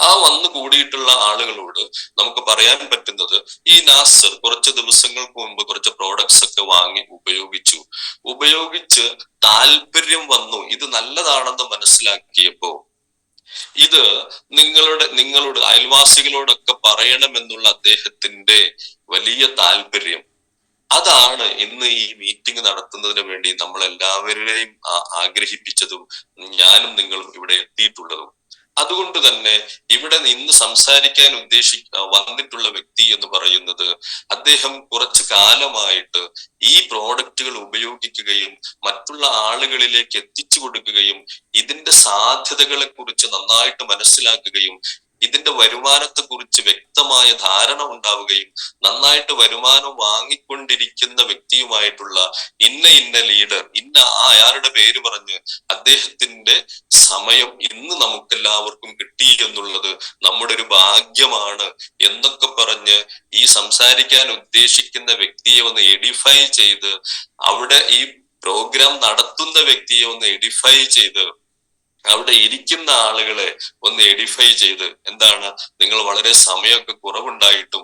ആ വന്നു കൂടിയിട്ടുള്ള ആളുകളോട് നമുക്ക് പറയാൻ പറ്റുന്നത്, ഈ നാസർ കുറച്ച് ദിവസങ്ങൾക്ക് മുമ്പ് കുറച്ച് പ്രോഡക്ട്സ് ഒക്കെ വാങ്ങി ഉപയോഗിച്ച് താല്പര്യം വന്നു, ഇത് നല്ലതാണെന്ന് മനസ്സിലാക്കിയപ്പോ ഇത് നിങ്ങളുടെ അയൽവാസികളോടൊക്കെ പറയണമെന്നുള്ള അദ്ദേഹത്തിന്റെ വലിയ താല്പര്യം, അതാണ് ഇന്ന് ഈ മീറ്റിംഗ് നടത്തുന്നതിന് വേണ്ടി നമ്മൾ എല്ലാവരെയും ആഗ്രഹിപ്പിച്ചതും ഞാനും നിങ്ങളും ഇവിടെ എത്തിയിട്ടുള്ളതും. അതുകൊണ്ട് തന്നെ ഇവിടെ നിന്ന് സംസാരിക്കാൻ വന്നിട്ടുള്ള വ്യക്തി എന്ന് പറയുന്നത് അദ്ദേഹം കുറച്ചു കാലമായിട്ട് ഈ പ്രോഡക്റ്റുകൾ ഉപയോഗിക്കുകയും മറ്റുള്ള ആളുകളിലേക്ക് എത്തിച്ചു കൊടുക്കുകയും ഇതിന്റെ സാധ്യതകളെ കുറിച്ച് നന്നായിട്ട് മനസ്സിലാക്കുകയും ഇതിന്റെ വരുമാനത്തെ കുറിച്ച് വ്യക്തമായ ധാരണ ഉണ്ടാവുകയും നന്നായിട്ട് വരുമാനം വാങ്ങിക്കൊണ്ടിരിക്കുന്ന വ്യക്തിയുമായിട്ടുള്ള ഇന്ന ലീഡർ, അയാളുടെ പേര് പറഞ്ഞ് അദ്ദേഹത്തിന്റെ സമയം ഇന്ന് നമുക്കെല്ലാവർക്കും കിട്ടി എന്നുള്ളത് നമ്മുടെ ഒരു ഭാഗ്യമാണ് എന്നൊക്കെ പറഞ്ഞ് ഈ സംസാരിക്കാൻ ഉദ്ദേശിക്കുന്ന വ്യക്തിയെ ഒന്ന് എഡിഫൈ ചെയ്ത്, അവിടെ ഈ പ്രോഗ്രാം നടത്തുന്ന വ്യക്തിയെ ഒന്ന് എഡിഫൈ ചെയ്ത്, അവിടെ ഇരിക്കുന്ന ആളുകളെ ഒന്ന് എഡിഫൈ ചെയ്ത്, എന്താണ്, നിങ്ങൾ വളരെ സമയമൊക്കെ കുറവുണ്ടായിട്ടും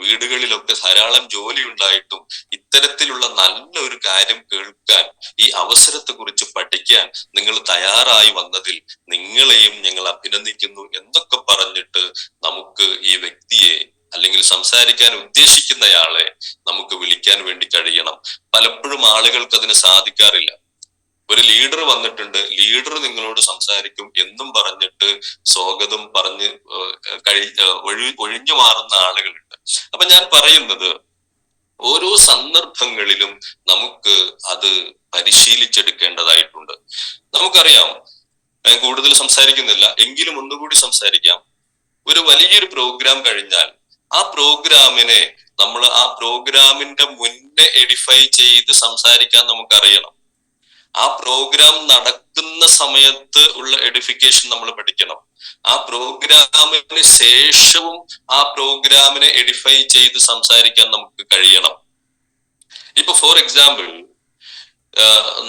വീടുകളിലൊക്കെ ധാരാളം ജോലി ഉണ്ടായിട്ടും ഇത്തരത്തിലുള്ള നല്ല ഒരു കാര്യം കേൾക്കാൻ, ഈ അവസരത്തെ കുറിച്ച് പഠിക്കാൻ നിങ്ങൾ തയ്യാറായി വന്നതിൽ നിങ്ങളെയും ഞങ്ങൾ അഭിനന്ദിക്കുന്നു എന്നൊക്കെ പറഞ്ഞിട്ട് നമുക്ക് ഈ വ്യക്തിയെ അല്ലെങ്കിൽ സംസാരിക്കാൻ ഉദ്ദേശിക്കുന്നയാളെ നമുക്ക് വിളിക്കാൻ വേണ്ടി കഴിയണം. പലപ്പോഴും ആളുകൾക്ക് അതിന് സാധിക്കാറില്ല. ഒരു ലീഡർ വന്നിട്ടുണ്ട്, ലീഡർ നിങ്ങളോട് സംസാരിക്കും എന്നും പറഞ്ഞിട്ട് സ്വാഗതം പറഞ്ഞ് ഒഴിഞ്ഞു മാറുന്ന ആളുകളുണ്ട്. അപ്പൊ ഞാൻ പറയുന്നത്, ഓരോ സന്ദർഭങ്ങളിലും നമുക്ക് അത് പരിശീലിച്ചെടുക്കേണ്ടതായിട്ടുണ്ട്. നമുക്കറിയാം, ഞാൻ കൂടുതൽ സംസാരിക്കുന്നില്ല, എങ്കിലും ഒന്നുകൂടി സംസാരിക്കാം. ഒരു വലിയൊരു പ്രോഗ്രാം കഴിഞ്ഞാൽ ആ പ്രോഗ്രാമിനെ നമ്മൾ ആ പ്രോഗ്രാമിന്റെ മുന്നേ എഡിഫൈ ചെയ്ത് സംസാരിക്കാൻ നമുക്കറിയണം. ആ പ്രോഗ്രാം നടക്കുന്ന സമയത്ത് ഉള്ള എഡിഫിക്കേഷൻ നമ്മൾ പഠിക്കണം. ആ പ്രോഗ്രാമിന് ശേഷവും ആ പ്രോഗ്രാമിനെ എഡിഫൈ ചെയ്ത് സംസാരിക്കാൻ നമുക്ക് കഴിയണം. ഇപ്പൊ ഫോർ എക്സാമ്പിൾ,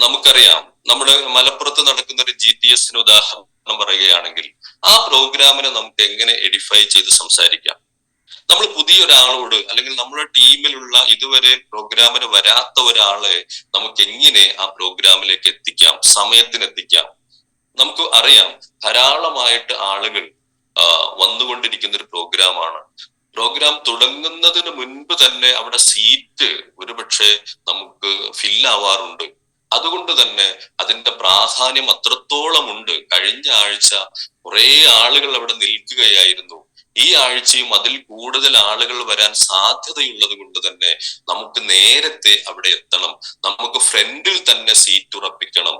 നമുക്കറിയാം, നമ്മുടെ മലപ്പുറത്ത് നടക്കുന്ന ഒരു GTS ഉദാഹരണം പറയുകയാണെങ്കിൽ ആ പ്രോഗ്രാമിനെ നമുക്ക് എങ്ങനെ എഡിഫൈ ചെയ്ത് സംസാരിക്കാം? നമ്മൾ പുതിയൊരാളോട് അല്ലെങ്കിൽ നമ്മുടെ ടീമിലുള്ള ഇതുവരെ പ്രോഗ്രാമിന് വരാത്ത ഒരാളെ നമുക്ക് എങ്ങനെ ആ പ്രോഗ്രാമിലേക്ക് എത്തിക്കാം, സമയത്തിന് എത്തിക്കാം? നമുക്ക് അറിയാം, ധാരാളമായിട്ട് ആളുകൾ വന്നുകൊണ്ടിരിക്കുന്ന ഒരു പ്രോഗ്രാമാണ്. പ്രോഗ്രാം തുടങ്ങുന്നതിന് മുൻപ് തന്നെ അവിടെ സീറ്റ് ഒരുപക്ഷെ നമുക്ക് ഫില്ലാവാറുണ്ട്. അതുകൊണ്ട് തന്നെ അതിന്റെ പ്രാധാന്യം അത്രത്തോളം ഉണ്ട്. കഴിഞ്ഞ ആഴ്ച കുറെ ആളുകൾ അവിടെ നിൽക്കുകയായിരുന്നു. ഈ ആഴ്ചയും അതിൽ കൂടുതൽ ആളുകൾ വരാൻ സാധ്യതയുള്ളത് കൊണ്ട് തന്നെ നമുക്ക് നേരത്തെ അവിടെ എത്തണം, നമുക്ക് ഫ്രണ്ടിൽ തന്നെ സീറ്റ് ഉറപ്പിക്കണം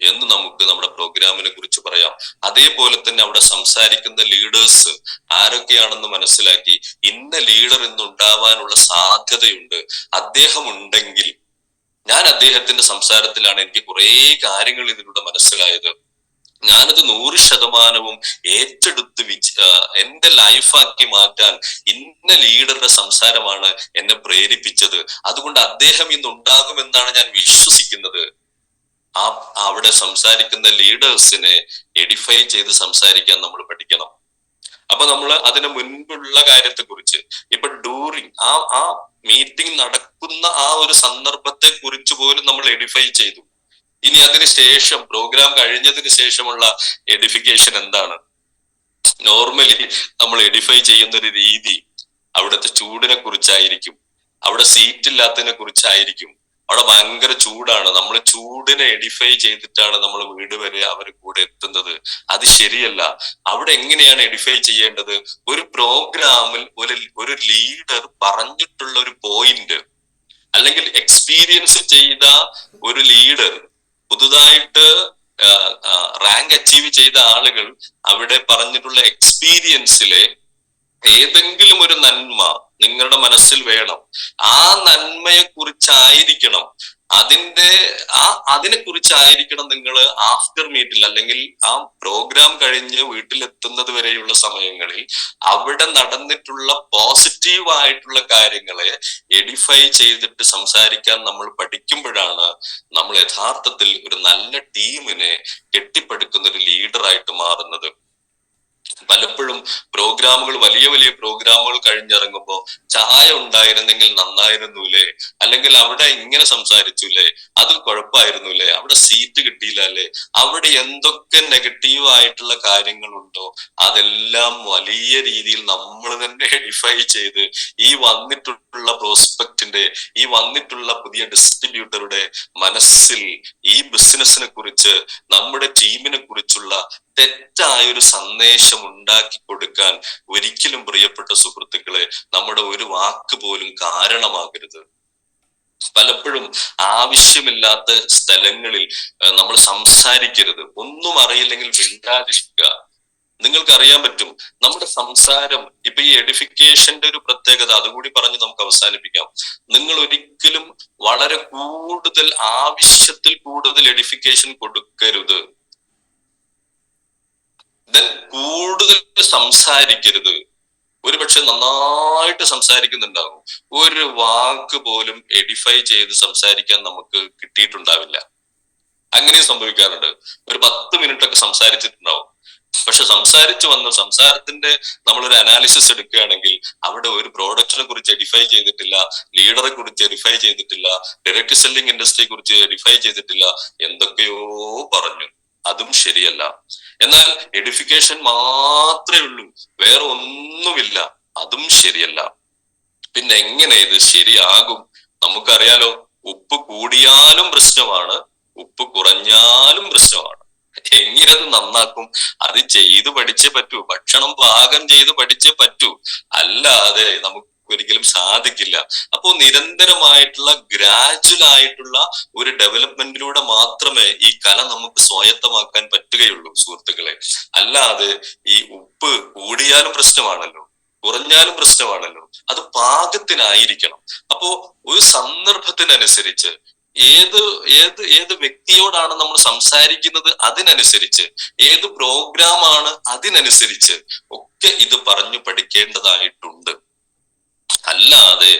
എന്ന് നമുക്ക് നമ്മുടെ പ്രോഗ്രാമിനെ കുറിച്ച് പറയാം. അതേപോലെ തന്നെ അവിടെ സംസാരിക്കുന്ന ലീഡേഴ്സ് ആരൊക്കെയാണെന്ന് മനസ്സിലാക്കി, ഇന്ന ലീഡർ ഇന്നുണ്ടാവാനുള്ള സാധ്യതയുണ്ട്, അദ്ദേഹം ഉണ്ടെങ്കിൽ, ഞാൻ അദ്ദേഹത്തിന്റെ സംസാരത്തിലാണ് എനിക്ക് കുറെ കാര്യങ്ങൾ ഇതിലൂടെ മനസ്സിലായത്, ഞാനത് 100% ഏറ്റെടുത്ത് എന്റെ ലൈഫാക്കി മാറ്റാൻ ഇന്ന ലീഡറുടെ സംസാരമാണ് എന്നെ പ്രേരിപ്പിച്ചത്, അതുകൊണ്ട് അദ്ദേഹം ഇന്ന് ഉണ്ടാകുമെന്നാണ് ഞാൻ വിശ്വസിക്കുന്നത്. അവിടെ സംസാരിക്കുന്ന ലീഡേഴ്സിനെ എഡിഫൈ ചെയ്ത് സംസാരിക്കാൻ നമ്മൾ പഠിക്കണം. അപ്പൊ നമ്മൾ അതിന് മുൻപുള്ള കാര്യത്തെ കുറിച്ച്, ഇപ്പൊ ഡ്യൂറിങ് ആ മീറ്റിംഗ് നടക്കുന്ന ആ ഒരു സന്ദർഭത്തെ കുറിച്ച് പോലും നമ്മൾ എഡിഫൈ ചെയ്തു. ഇനി അതിനുശേഷം പ്രോഗ്രാം കഴിഞ്ഞതിന് ശേഷമുള്ള എഡിഫിക്കേഷൻ എന്താണ്? നോർമലി നമ്മൾ എഡിഫൈ ചെയ്യുന്ന ഒരു രീതി അവിടുത്തെ ചൂടിനെ കുറിച്ചായിരിക്കും, അവിടെ സീറ്റ് ഇല്ലാത്തതിനെ കുറിച്ചായിരിക്കും. അവിടെ ഭയങ്കര ചൂടാണ്, നമ്മൾ ചൂടിനെ എഡിഫൈ ചെയ്തിട്ടാണ് നമ്മൾ വീട് വരെ അവർ കൂടെ എത്തുന്നത്. അത് ശരിയല്ല. അവിടെ എങ്ങനെയാണ് എഡിഫൈ ചെയ്യേണ്ടത്? ഒരു പ്രോഗ്രാമിൽ ഒരു ലീഡർ പറഞ്ഞിട്ടുള്ള ഒരു പോയിന്റ്, അല്ലെങ്കിൽ എക്സ്പീരിയൻസ് ചെയ്ത ഒരു ലീഡർ, പുതുതായിട്ട് റാങ്ക് അച്ചീവ് ചെയ്ത ആളുകൾ അവിടെ പറഞ്ഞിട്ടുള്ള എക്സ്പീരിയൻസിലെ ഏതെങ്കിലും ഒരു നന്മ നിങ്ങളുടെ മനസ്സിൽ വേണം. ആ നന്മയെ കുറിച്ചായിരിക്കണം, അതിനെ കുറിച്ചായിരിക്കണം നിങ്ങൾ ആഫ്റ്റർ മീറ്റിൽ അല്ലെങ്കിൽ ആ പ്രോഗ്രാം കഴിഞ്ഞ് വീട്ടിലെത്തുന്നത് വരെയുള്ള സമയങ്ങളിൽ അവിടെ നടന്നിട്ടുള്ള പോസിറ്റീവ് ആയിട്ടുള്ള കാര്യങ്ങളെ എഡിഫൈ ചെയ്തിട്ട് സംസാരിക്കാൻ നമ്മൾ പഠിക്കുമ്പോഴാണ് നമ്മൾ യഥാർത്ഥത്തിൽ ഒരു നല്ല ടീമിനെ കെട്ടിപ്പടുക്കുന്ന ഒരു ലീഡറായിട്ട് മാറുന്നത്. പലപ്പോഴും വലിയ വലിയ പ്രോഗ്രാമുകൾ കഴിഞ്ഞിറങ്ങുമ്പോൾ ചായ ഉണ്ടായിരുന്നെങ്കിൽ നന്നായിരുന്നൂലേ, അല്ലെങ്കിൽ അല്ലെങ്കിൽ അവിടെ ഇങ്ങനെ സംസാരിച്ചു അല്ലേ, അത് കുഴപ്പമായിരുന്നു അല്ലേ, അവിടെ സീറ്റ് കിട്ടിയില്ല അല്ലേ, അവിടെ എന്തൊക്കെ നെഗറ്റീവ് ആയിട്ടുള്ള കാര്യങ്ങളുണ്ടോ അതെല്ലാം വലിയ രീതിയിൽ നമ്മൾ തന്നെ എഡിഫൈ ചെയ്ത് ഈ വന്നിട്ടുള്ള പ്രോസ്പെക്റ്റിന്റെ, ഈ വന്നിട്ടുള്ള പുതിയ ഡിസ്ട്രിബ്യൂട്ടറുടെ മനസ്സിൽ ഈ ബിസിനസിനെ കുറിച്ച്, നമ്മുടെ ടീമിനെ കുറിച്ചുള്ള തെറ്റായ ഒരു സന്ദേശം ഉണ്ടാക്കി കൊടുക്കാൻ ഒരിക്കലും പ്രിയപ്പെട്ട സുഹൃത്തുക്കളെ നമ്മുടെ ഒരു വാക്ക് പോലും കാരണമാകരുത്. പലപ്പോഴും ആവശ്യമില്ലാത്ത സ്ഥലങ്ങളിൽ നമ്മൾ സംസാരിക്കരുത്. ഒന്നും അറിയില്ലെങ്കിൽ മിണ്ടാതിരിക്കുക. നിങ്ങൾക്ക് അറിയാൻ പറ്റും നമ്മുടെ സംസാരം, ഇപ്പൊ ഈ എഡിഫിക്കേഷന്റെ ഒരു പ്രത്യേകത അതുകൂടി പറഞ്ഞ് നമുക്ക് അവസാനിപ്പിക്കാം. നിങ്ങൾ ഒരിക്കലും വളരെ കൂടുതൽ, ആവശ്യത്തിൽ കൂടുതൽ എഡിഫിക്കേഷൻ കൊടുക്കരുത്. ദെൻ കൂടുതൽ സംസാരിക്കരുത്. ഒരുപക്ഷെ നന്നായിട്ട് സംസാരിക്കുന്നുണ്ടാകും, ഒരു വാക്ക് പോലും എഡിഫൈ ചെയ്ത് സംസാരിക്കാൻ നമുക്ക് കിട്ടിയിട്ടുണ്ടാവില്ല. അങ്ങനെയും സംഭവിക്കാറുണ്ട്. ഒരു 10 മിനിറ്റ് ഒക്കെ സംസാരിച്ചിട്ടുണ്ടാവും, പക്ഷെ സംസാരിച്ചു വന്ന സംസാരത്തിന്റെ നമ്മളൊരു അനാലിസിസ് എടുക്കുകയാണെങ്കിൽ അവിടെ ഒരു പ്രോഡക്റ്റിനെ കുറിച്ച് എഡിഫൈ ചെയ്തിട്ടില്ല, ലീഡറെ കുറിച്ച് എഡിഫൈ ചെയ്തിട്ടില്ല, ഡയറക്ട് സെല്ലിംഗ് ഇൻഡസ്ട്രിയെ കുറിച്ച് എഡിഫൈ ചെയ്തിട്ടില്ല, എന്തൊക്കെയോ പറഞ്ഞു. അതും ശരിയല്ല. എന്നാൽ എഡിഫിക്കേഷൻ മാത്രമേ ഉള്ളൂ, വേറെ ഒന്നുമില്ല, അതും ശരിയല്ല. പിന്നെ എങ്ങനെ ഇത് ശരിയാകും? നമുക്കറിയാലോ, ഉപ്പ് കൂടിയാലും പ്രശ്നമാണ്, ഉപ്പ് കുറഞ്ഞാലും പ്രശ്നമാണ്. എങ്ങനെ അത് നന്നാക്കും? അത് ചെയ്ത് പഠിച്ചേ പറ്റൂ. ഭക്ഷണം പാകം ചെയ്ത് പഠിച്ചേ പറ്റൂ, അല്ലാതെ നമുക്ക് ഒരിക്കലും സാധിക്കില്ല. അപ്പോ നിരന്തരമായിട്ടുള്ള, ഗ്രാജുവൽ ആയിട്ടുള്ള ഒരു ഡെവലപ്മെന്റിലൂടെ മാത്രമേ ഈ കല നമുക്ക് സ്വായത്തമാക്കാൻ പറ്റുകയുള്ളൂ സുഹൃത്തുക്കളെ. അല്ലാതെ ഈ ഉപ്പ് കൂടിയാലും പ്രശ്നമാണല്ലോ, കുറഞ്ഞാലും പ്രശ്നമാണല്ലോ, അത് പാകത്തിനായിരിക്കണം. അപ്പോ ഒരു സന്ദർഭത്തിനനുസരിച്ച്, ഏത് വ്യക്തിയോടാണ് നമ്മൾ സംസാരിക്കുന്നത് അതിനനുസരിച്ച്, ഏത് പ്രോഗ്രാമാണ് അതിനനുസരിച്ച് ഒക്കെ ഇത് പറഞ്ഞു പഠിക്കേണ്ടതായിട്ടുണ്ട്. അല്ലാതെ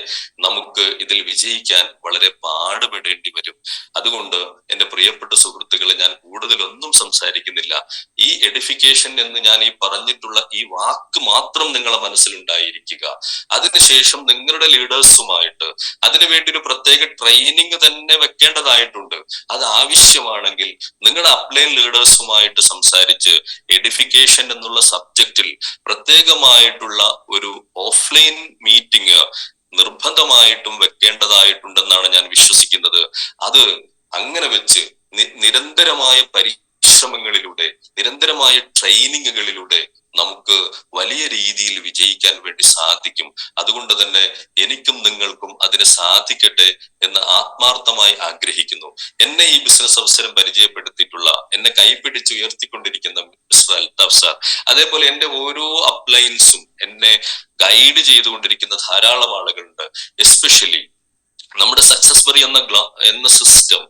നമുക്ക് ഇതിൽ വിജയിക്കാൻ വളരെ പാടുപെടേണ്ടി വരും. അതുകൊണ്ട് എന്റെ പ്രിയപ്പെട്ട സുഹൃത്തുക്കളെ, ഞാൻ കൂടുതലൊന്നും സംസാരിക്കുന്നില്ല. ഈ എഡിഫിക്കേഷൻ എന്ന് ഞാൻ ഈ പറഞ്ഞിട്ടുള്ള ഈ വാക്ക് മാത്രം നിങ്ങളെ മനസ്സിലുണ്ടായിരിക്കുക. അതിനുശേഷം നിങ്ങളുടെ ലീഡേഴ്സുമായിട്ട് അതിനുവേണ്ടി ഒരു പ്രത്യേക ട്രെയിനിങ് തന്നെ വെക്കേണ്ടതായിട്ടുണ്ട്. അത് ആവശ്യമാണെങ്കിൽ നിങ്ങളുടെ അപ്ലൈൻ ലീഡേഴ്സുമായിട്ട് സംസാരിച്ച് എഡിഫിക്കേഷൻ എന്നുള്ള സബ്ജക്റ്റിൽ പ്രത്യേകമായിട്ടുള്ള ഒരു ഓഫ്ലൈൻ മീറ്റിംഗ് നിർബന്ധമായിട്ടും വെക്കേണ്ടതായിട്ടുണ്ടെന്നാണ് ഞാൻ വിശ്വസിക്കുന്നത്. അത് അങ്ങനെ വെച്ച് നിരന്തരമായ പരിശ്രമങ്ങളിലൂടെ, നിരന്തരമായ ട്രെയിനിങ്ങുകളിലൂടെ നമുക്ക് വലിയ രീതിയിൽ വിജയിക്കാൻ വേണ്ടി സാധിക്കും. അതുകൊണ്ട് തന്നെ എനിക്കും നിങ്ങൾക്കും അതിന് സാധിക്കട്ടെ എന്ന് ആത്മാർത്ഥമായി ആഗ്രഹിക്കുന്നു. എന്നെ ഈ ബിസിനസ് അവസരം പരിചയപ്പെടുത്തിയിട്ടുള്ള, എന്നെ കൈപിടിച്ച് ഉയർത്തിക്കൊണ്ടിരിക്കുന്ന മിസ്റ്റർ അൽതാഫ് സാർ, അതേപോലെ എന്റെ ഓരോ അപ്ലൈൻസും എന്നെ ഗൈഡ് ചെയ്തുകൊണ്ടിരിക്കുന്ന ധാരാളം ആളുകളുണ്ട്. എസ്പെഷ്യലി നമ്മുടെ സക്സസ് ബറി എന്ന സിസ്റ്റം,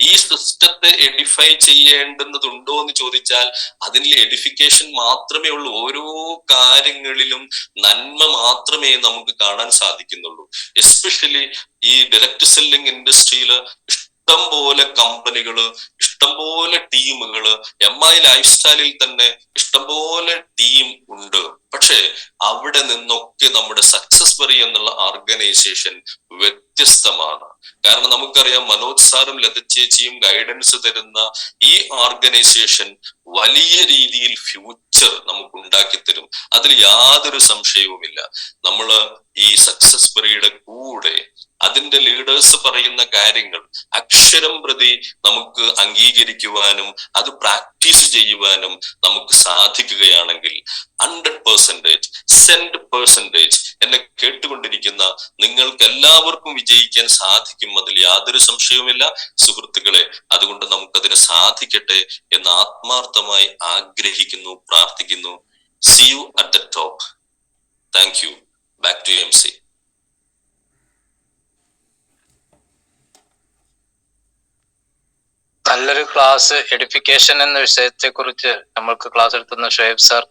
ഈ സിസ്റ്റത്തെ എഡിഫൈ ചെയ്യേണ്ടുന്നതുണ്ടോ എന്ന് ചോദിച്ചാൽ അതിൽ എഡിഫിക്കേഷൻ മാത്രമേ ഉള്ളൂ. ഓരോ കാര്യങ്ങളിലും നന്മ മാത്രമേ നമുക്ക് കാണാൻ സാധിക്കുന്നുള്ളൂ. എസ്പെഷ്യലി ഈ ഡയറക്ട് സെല്ലിംഗ് ഇൻഡസ്ട്രിയിൽ ഇഷ്ടംപോലെ കമ്പനികള്, ഇഷ്ടംപോലെ ടീമുകള്, MI ലൈഫ് സ്റ്റൈലിൽ തന്നെ ഇഷ്ടംപോലെ ടീം ഉണ്ട്. പക്ഷെ അവിടെ നിന്നൊക്കെ നമ്മുടെ സക്സസ് ബറി എന്നുള്ള ഓർഗനൈസേഷൻ വ്യത്യസ്തമാണ്. കാരണം നമുക്കറിയാം, മനോജ് സാറും ലത ചേച്ചിയും ഗൈഡൻസ് തരുന്ന ഈ ഓർഗനൈസേഷൻ വലിയ രീതിയിൽ ഫ്യൂച്ചർ നമുക്ക് ഉണ്ടാക്കി തരും. അതിൽ യാതൊരു സംശയവുമില്ല. നമ്മള് ഈ സക്സസ് ബറിയുടെ കൂടെ അതിന്റെ ലീഡേഴ്സ് പറയുന്ന കാര്യങ്ങൾ അക്ഷരം പ്രതി നമുക്ക് അംഗീകരിക്കുവാനും അത് പ്രാക്ടീസ് ചെയ്യുവാനും നമുക്ക് സാധിക്കുകയാണെങ്കിൽ 100% എന്നെ കേട്ടുകൊണ്ടിരിക്കുന്ന നിങ്ങൾക്ക് എല്ലാവർക്കും വിജയിക്കാൻ സാധിക്കും. അതിൽ യാതൊരു സംശയവുമില്ല സുഹൃത്തുക്കളെ. അതുകൊണ്ട് നമുക്കതിന് സാധിക്കട്ടെ എന്ന് ആത്മാർത്ഥമായി ആഗ്രഹിക്കുന്നു, പ്രാർത്ഥിക്കുന്നു. See you at the top. Thank you. Back to MC. നല്ലൊരു ക്ലാസ്, എഡിഫിക്കേഷൻ എന്ന വിഷയത്തെ കുറിച്ച് നമ്മൾക്ക് ക്ലാസ് എടുത്തുന്ന ഷുഹൈബ് സാർ